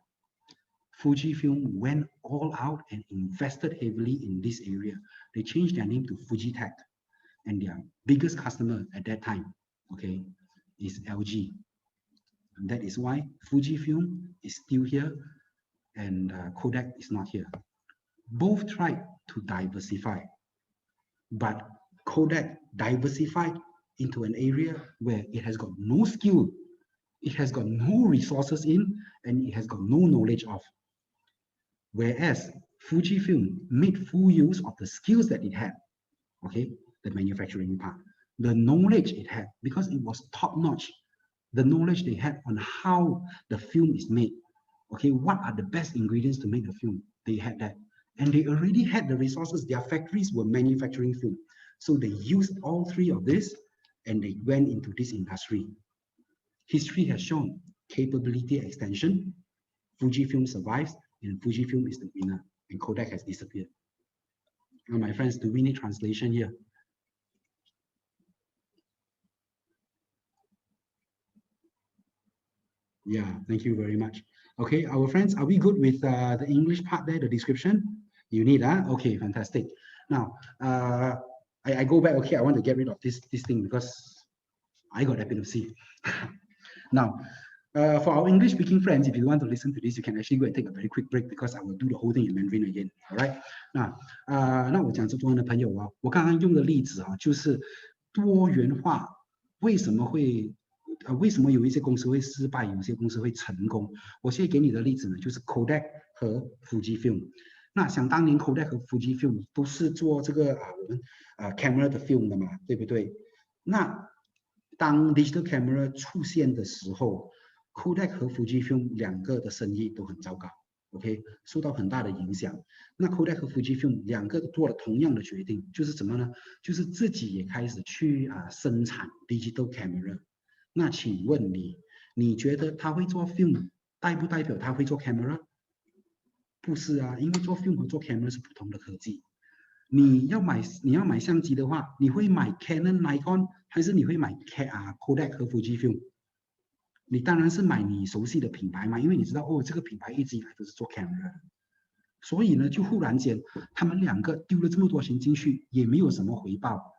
Fujifilm went all out and invested heavily in this area. They changed their name to Fujitech, and their biggest customer at that time, okay, is LG. And that is why Fujifilm is still here and Kodak is not here. Both tried to diversify, but Kodak diversified into an area where it has got no skill, it has got no resources in, and it has got no knowledge of. Whereas Fujifilm made full use of the skills that it had, okay, the manufacturing part, the knowledge it had, because it was top-notch, the knowledge they had on how the film is made, okay, what are the best ingredients to make the film, they had that. And they already had the resources, their factories were manufacturing film. So they used all three of this and they went into this industry. History has shown capability extension, Fujifilm survives, and Fujifilm is the winner, and Kodak has disappeared. Now, my friends, do we need translation here? Yeah, thank you very much. Okay, our friends, are we good with the English part there, the description? You need, okay, fantastic. Now, I go back, okay, I want to get rid of this thing because I got epilepsy. Now, for our English-speaking friends, if you want to listen to this, you can actually go and take a very quick break because I will do the whole thing in Mandarin again. All right? 那我讲这中文的朋友啊，我刚刚用的例子啊，就是多元化为什么有一些公司会失败，有些公司会成功？我现在给你的例子呢，就是 Kodak 和 Fujifilm。那想当年 Kodak 和 Fujifilm 都是做这个我们camera 的 film 的嘛，对不对？那当 digital camera 出现的时候 ，Kodak 和 Fujifilm 两个的生意都很糟糕 ，OK， 受到很大的影响。那 Kodak 和 Fujifilm 两个做了同样的决定，就是什么呢？就是自己也开始去生产 digital camera。那请问你觉得他会做 film， 代不代表他会做 camera？ 不是啊，因为做 film 和做 camera 是不同的科技。你要买相机的话，你会买 Canon、Nikon 还是你会买Kodak 和 Fujifilm？ 你当然是买你熟悉的品牌嘛，因为你知道这个品牌一直以来都是做 camera 的。所以呢，就忽然间他们两个丢了这么多钱进去，也没有什么回报。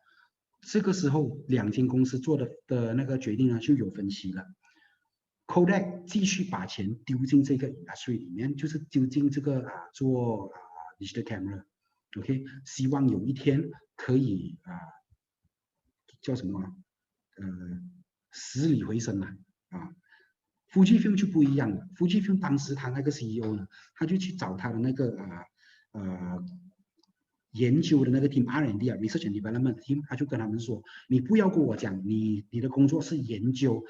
这个时候，两间公司做的那个决定呢，就有分歧了。Kodak 继续把钱丢进这个 industry 里面，就是丢进这个做digital camera，OK， 希望有一天可以叫什么死里回生Fujifilm 就不一样了。Fujifilm 当时他那个 CEO 呢，他就去找他的那个研究的那个 team R&D Research and Development team， 他就跟他们说，你不要跟我讲你的工作是研究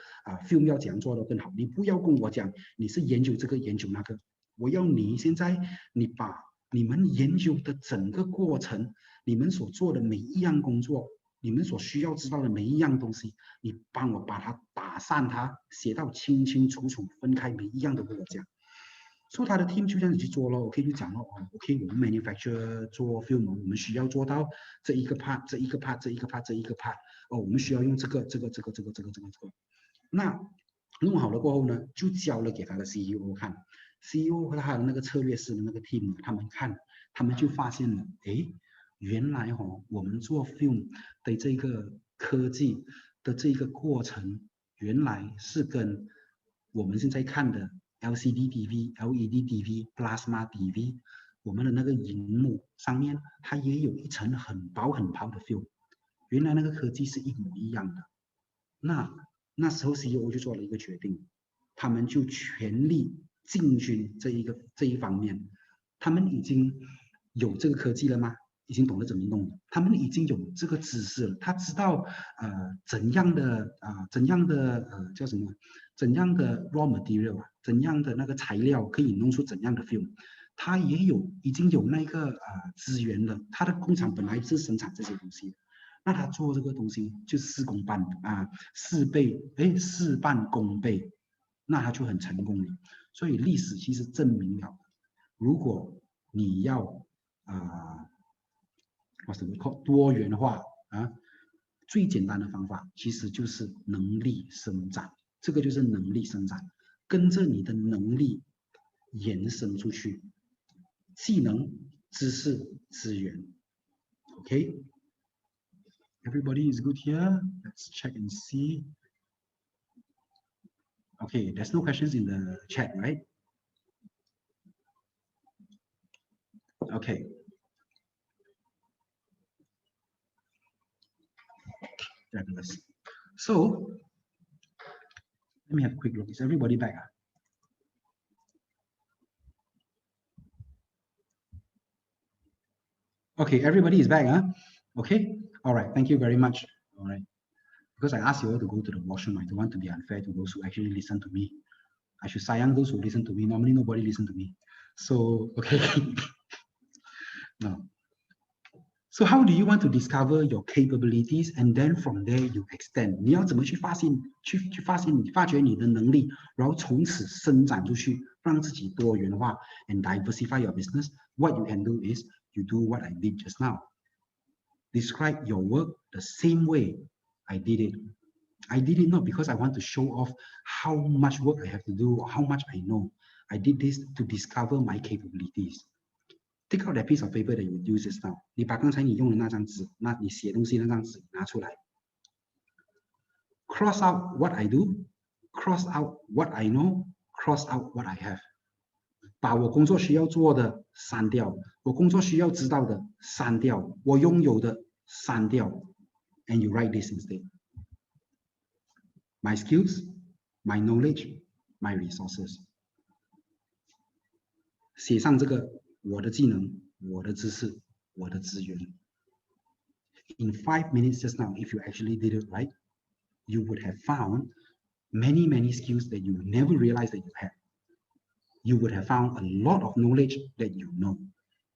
film 要怎样做得更好，你不要跟我讲你是研究这个研究那个，我要你现在你把你们研究的整个过程你们所做的每一样工作，你们所需要知道的每一样东西，你帮我把它打散它，写到清清楚楚，分开每一样都跟我讲。所以他的 team 就这样子去做咯，OK 就讲咯，OK 我们 manufacturer 做 film，我们需要做到这一个 part， 这一个 part， 这一个 part， 这一个 part， 我们需要用这个。那弄好了过后呢，就交了给他的 CEO 看 ，CEO 和他的那个策略师的那个 team， 他们看，他们就发现了，原来我们做 film 的这个科技的这个过程，原来是跟我们现在看的 LCD TV、LED TV、Plasma TV， 我们的那个荧幕上面，它也有一层很薄很薄的 film。原来那个科技是一模一样的。那时候 CEO 就做了一个决定，他们就全力进军这一方面。他们已经有这个科技了吗？已经懂得怎么弄了。他们已经有这个知识了，他知道怎样的叫什么？怎样的 raw material 啊，怎样的那个材料可以弄出怎样的 film。他也已经有那个资源了，他的工厂本来是生产这些东西。那他做这个东西就事半功倍，那他就很成功了。所以历史其实证明了，如果你要多元化最简单的方法其实就是能力生长，这个就是能力生长，跟着你的能力延伸出去，技能、知识、资源 ，OK。Everybody is good here. Let's check and see. Okay, there's no questions in the chat, right? Okay. Fabulous. So, let me have a quick look. Is everybody back? Okay, everybody is back, huh? Okay. All right. Thank you very much. All right. Because I asked you all to go to the washroom, I don't want to be unfair to those who actually listen to me. I should sayang those who listen to me. Normally, nobody listen to me. So, okay. No. So how do you want to discover your capabilities and then from there you extend? 你要怎么去发现你发掘你的能力，然后从此伸展出去，让自己多元化 and diversify your business? What you can do is you do what I did just now. Describe your work the same way I did it. I did it not because I want to show off how much work I have to do or how much I know. I did this to discover my capabilities. Take out that piece of paper that you use just now. 你把刚才你用的那张纸，那你写东西那张纸拿出来。Cross out what I do, cross out what I know, cross out what I have. 把我工作需要做的删掉，我工作需要知道的删掉，我拥有的删掉。And you write this instead. My skills, my knowledge, my resources. 写上这个我的技能、我的知识、我的资源。In 5 minutes just now, if you actually did it right, you would have found many, many skills that you never realized that you had. You would have found a lot of knowledge that you know.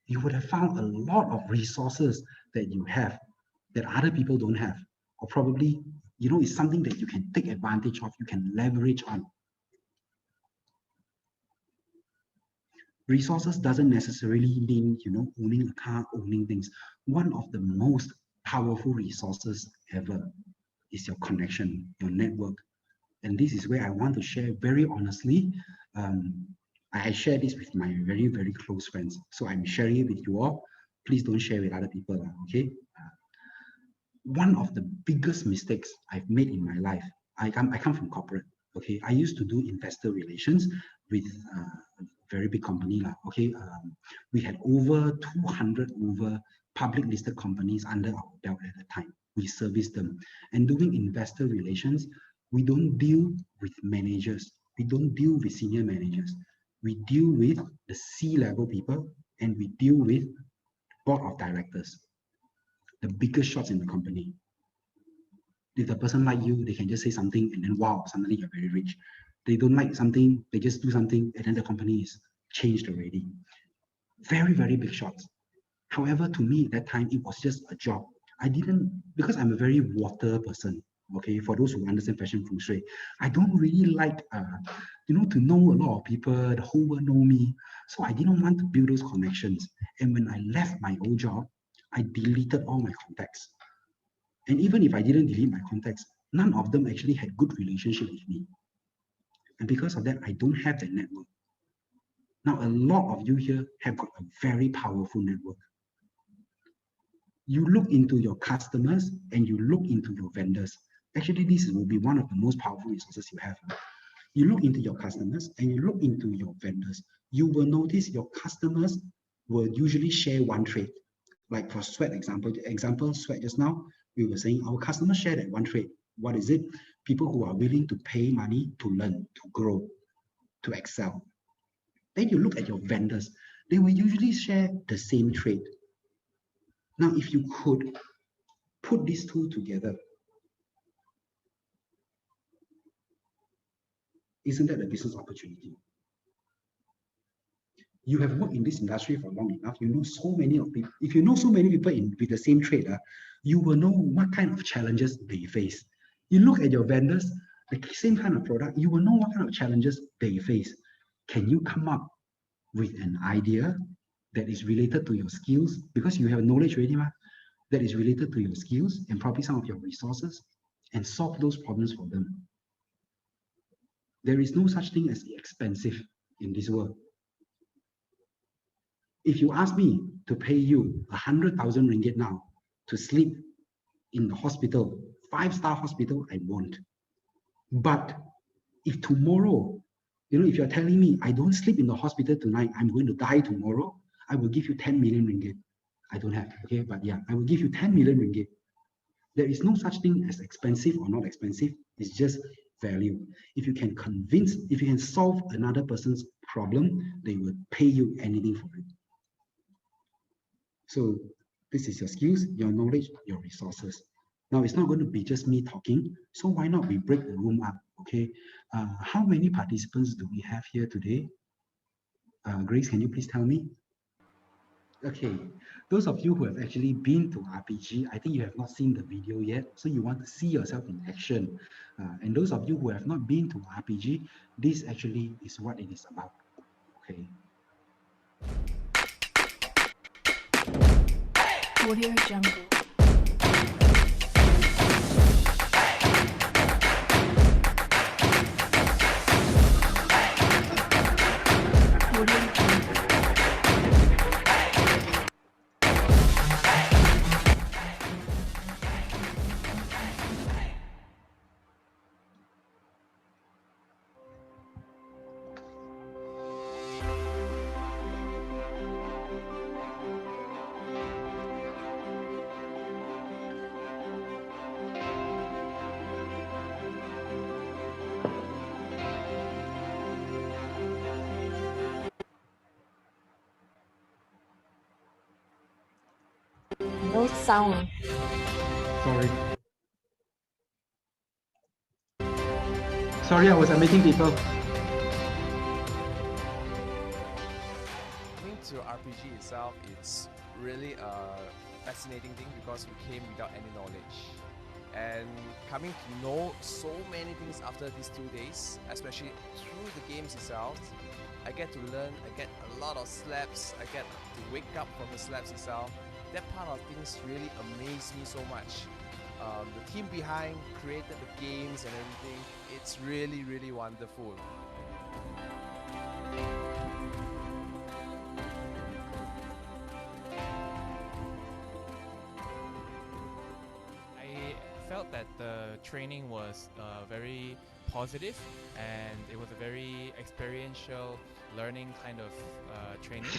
You would have found a lot of resources that you have that other people don't have. Or probably, it's something that you can take advantage of, you can leverage on. Resources doesn't necessarily mean, owning a car, owning things. One of the most powerful resources ever is your connection, your network. And this is where I want to share very honestly. I share this with my very, very close friends. So I'm sharing it with you all. Please don't share with other people, okay? One of the biggest mistakes I've made in my life, I come from corporate, okay? I used to do investor relations with a very big company, okay? We had over 200 public listed companies under our belt at the time. We serviced them. And doing investor relations, we don't deal with managers. We don't deal with senior managers. We deal with the C-level people and we deal with board of directors, the biggest shots in the company. If the person like you, they can just say something and then wow, suddenly you're very rich. They don't like something, they just do something and then the company is changed already. Very, very big shots. However, to me at that time, it was just a job. I didn't, because I'm a very water person, okay, for those who understand fashion feng shui, I don't really like, to know a lot of people, the whole world know me. So I didn't want to build those connections. And when I left my old job, I deleted all my contacts. And even if I didn't delete my contacts, none of them actually had good relationship with me. And because of that, I don't have that network. Now, a lot of you here have got a very powerful network. You look into your customers and you look into your vendors. Actually, this will be one of the most powerful resources you have. You look into your customers and you look into your vendors. You will notice your customers will usually share one trait. Like for Sweat example, Sweat just now, we were saying our customers share that one trait. What is it? People who are willing to pay money to learn, to grow, to excel. Then you look at your vendors. They will usually share the same trait. Now, if you could put these two together, isn't that a business opportunity? You have worked in this industry for long enough. You know so many of people. If you know so many people with the same trade, you will know what kind of challenges they face. You look at your vendors, the same kind of product, you will know what kind of challenges they face. Can you come up with an idea that is related to your skills? Because you have knowledge already, that is related to your skills and probably some of your resources, and solve those problems for them. There is no such thing as expensive in this world. If you ask me to pay you 100,000 ringgit now to sleep in the hospital, 5-star hospital, I won't. But if tomorrow, if you're telling me I don't sleep in the hospital tonight, I'm going to die tomorrow, I will give you 10 million ringgit. I don't have, okay? But yeah, I will give you 10 million ringgit. There is no such thing as expensive or not expensive. It's just value. If you can solve another person's problem, they will pay you anything for it. So this is your skills, your knowledge, your resources. Now, it's not going to be just me talking, so why not we break the room up, okay? How many participants do we have here today? Grace, can you please tell me? Okay, those of you who have actually been to RPG, I think you have not seen the video yet, so you want to see yourself in action. And those of you who have not been to RPG, this actually is what it is about, okay? Audio Jungle. No sound. Sorry. Sorry, I was admitting people. Coming to RPG itself, it's really a fascinating thing because we came without any knowledge. And coming to know so many things after these 2 days, especially through the games itself, I get to learn, I get a lot of slaps, I get to wake up from the slaps itself. That part of things really amazed me so much. The team behind created the games and everything. It's really, really wonderful. I felt that the training was very positive, and it was a very experiential learning kind of training.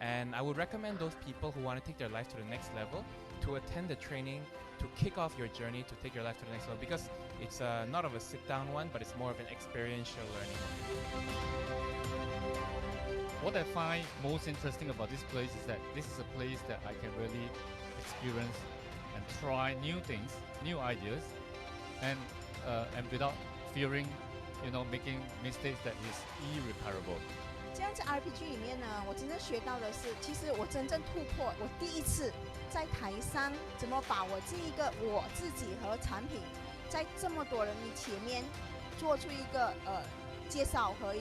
And I would recommend those people who want to take their life to the next level to attend the training to kick off your journey to take your life to the next level, because it's not of a sit-down one, but it's more of an experiential learning. What I find most interesting about this place is that this is a place that I can really experience and try new things, new ideas, and without fearing, making mistakes that is irreparable. 这样在 RPG 里面呢，我真正学到的是，其实我真正突破，我第一次在台上怎么把我这一个我自己和产品，在这么多人前面做出一个介绍和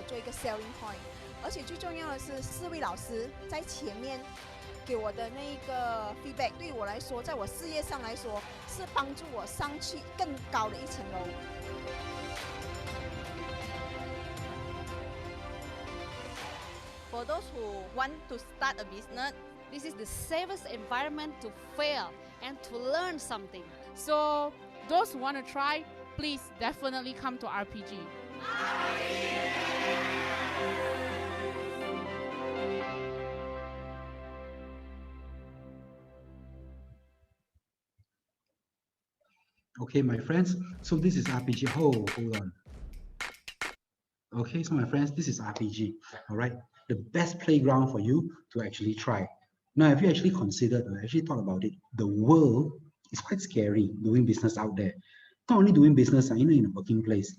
做一个 selling point， 而且最重要的是4位老师在前面给我的那一个 feedback， 对我来说，在我事业上来说，是帮助我上去更高的一层楼。For those who want to start a business, this is the safest environment to fail and to learn something. So those who want to try, please definitely come to RPG. Okay, my friends, so this is RPG. Oh, hold on. Okay, so my friends, this is RPG, all right? The best playground for you to actually try. Now, if you actually considered or actually thought about it, the world is quite scary doing business out there. Not only doing business, even in a working place.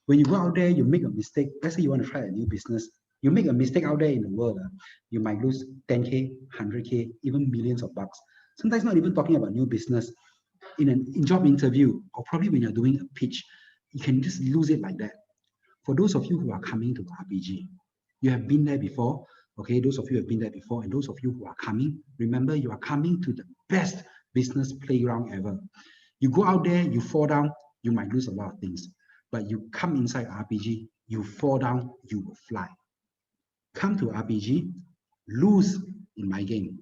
When you go out there, you make a mistake. Let's say you want to try a new business. You make a mistake out there in the world, you might lose 10K, 100K, even millions of bucks. Sometimes not even talking about new business. In a job interview, or probably when you're doing a pitch, you can just lose it like that. For those of you who are coming to RPG, you have been there before, okay? Those of you who have been there before, and those of you who are coming, remember you are coming to the best business playground ever. You go out there, you fall down, you might lose a lot of things. But you come inside RPG, you fall down, you will fly. Come to RPG, lose in my game,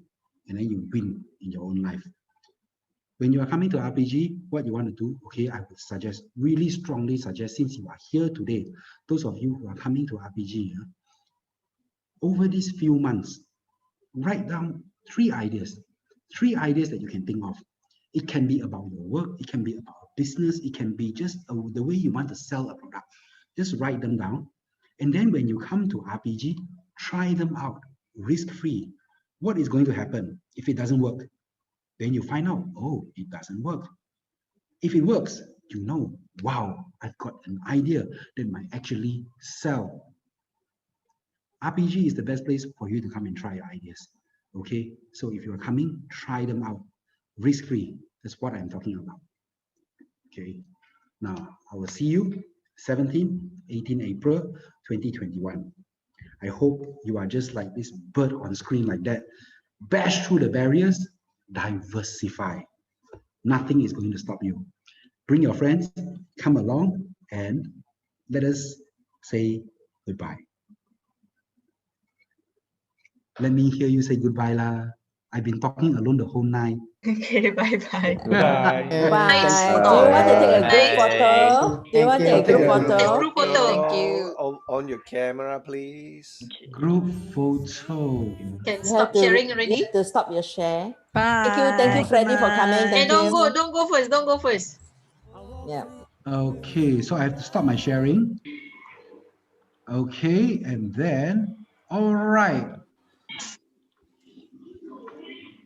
and then you win in your own life. When you are coming to RPG, what you want to do, okay, I would suggest, really strongly suggest, since you are here today, those of you who are coming to RPG, over these few months, write down 3 ideas that you can think of. It can be about your work, it can be about business, it can be just the way you want to sell a product. Just write them down. And then when you come to RPG, try them out, risk-free. What is going to happen if it doesn't work? Then you find out, oh, it doesn't work. If it works, you know, wow, I've got an idea that might actually sell. RPG is the best place for you to come and try your ideas. Okay, so if you're coming, try them out. Risk-free, that's what I'm talking about. Okay, now I will see you 17, 18 April 2021. I hope you are just like this bird on screen like that. Bash through the barriers, diversify. Nothing is going to stop you. Bring your friends, come along, and let us say goodbye. Let me hear you say goodbye lah. I've been talking alone the whole night. Okay, bye-bye. Bye. Do you want to take a group photo? Do you want to take a group photo? Group photo. Thank you. On your camera, please. Group photo. Can stop sharing already? You have to stop your share. Bye. Thank you, Freddie, for coming. Hey, Thank you. don't go first. Don't go first. Yeah. Okay, so I have to stop my sharing. Okay, and then, all right.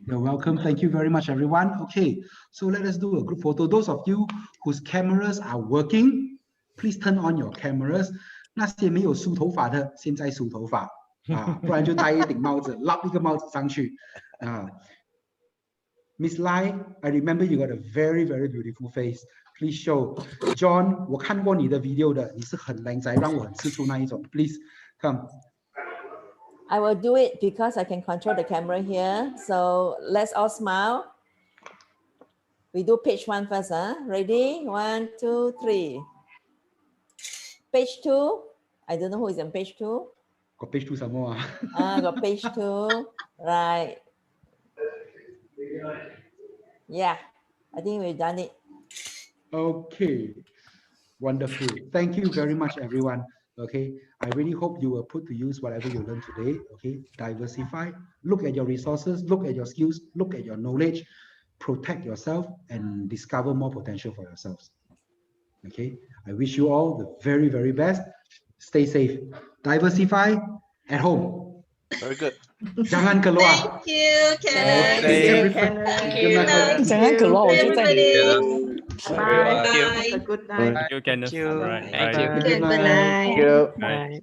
You're welcome. Thank you very much, everyone. Okay, so let us do a group photo. Those of you whose cameras are working, please turn on your cameras. 那些没有梳头发的，现在梳头发啊，不然就戴一顶帽子，拉一个帽子上去啊。Miss Lai, I remember you got a very, very beautiful face. Please show. John, 我看过你的 video 的，你是很靓仔，让我很吃醋那一种。Please come. I will do it because I can control the camera here. So let's all smile. We do page 1 first. Ready? 1, 2, 3. Page 2. I don't know who is on page 2. Got page 2 some more. Got page 2. Right. Yeah. I think we've done it. Okay. Wonderful. Thank you very much, everyone. Okay, I really hope you will put to use whatever you learned today. Okay, diversify, look at your resources, look at your skills, look at your knowledge, protect yourself, and discover more potential for yourselves. Okay, I wish you all the very, very best. Stay safe. Diversify at home. Very good. Jangan keluar. Thank you, Kenneth. Thank you. Jangan keluar, 我就在里面。 Bye. Good night. Thank you, Kenneth. Thank you. Right. Thank Bye. you. Good night. Thank you. Bye.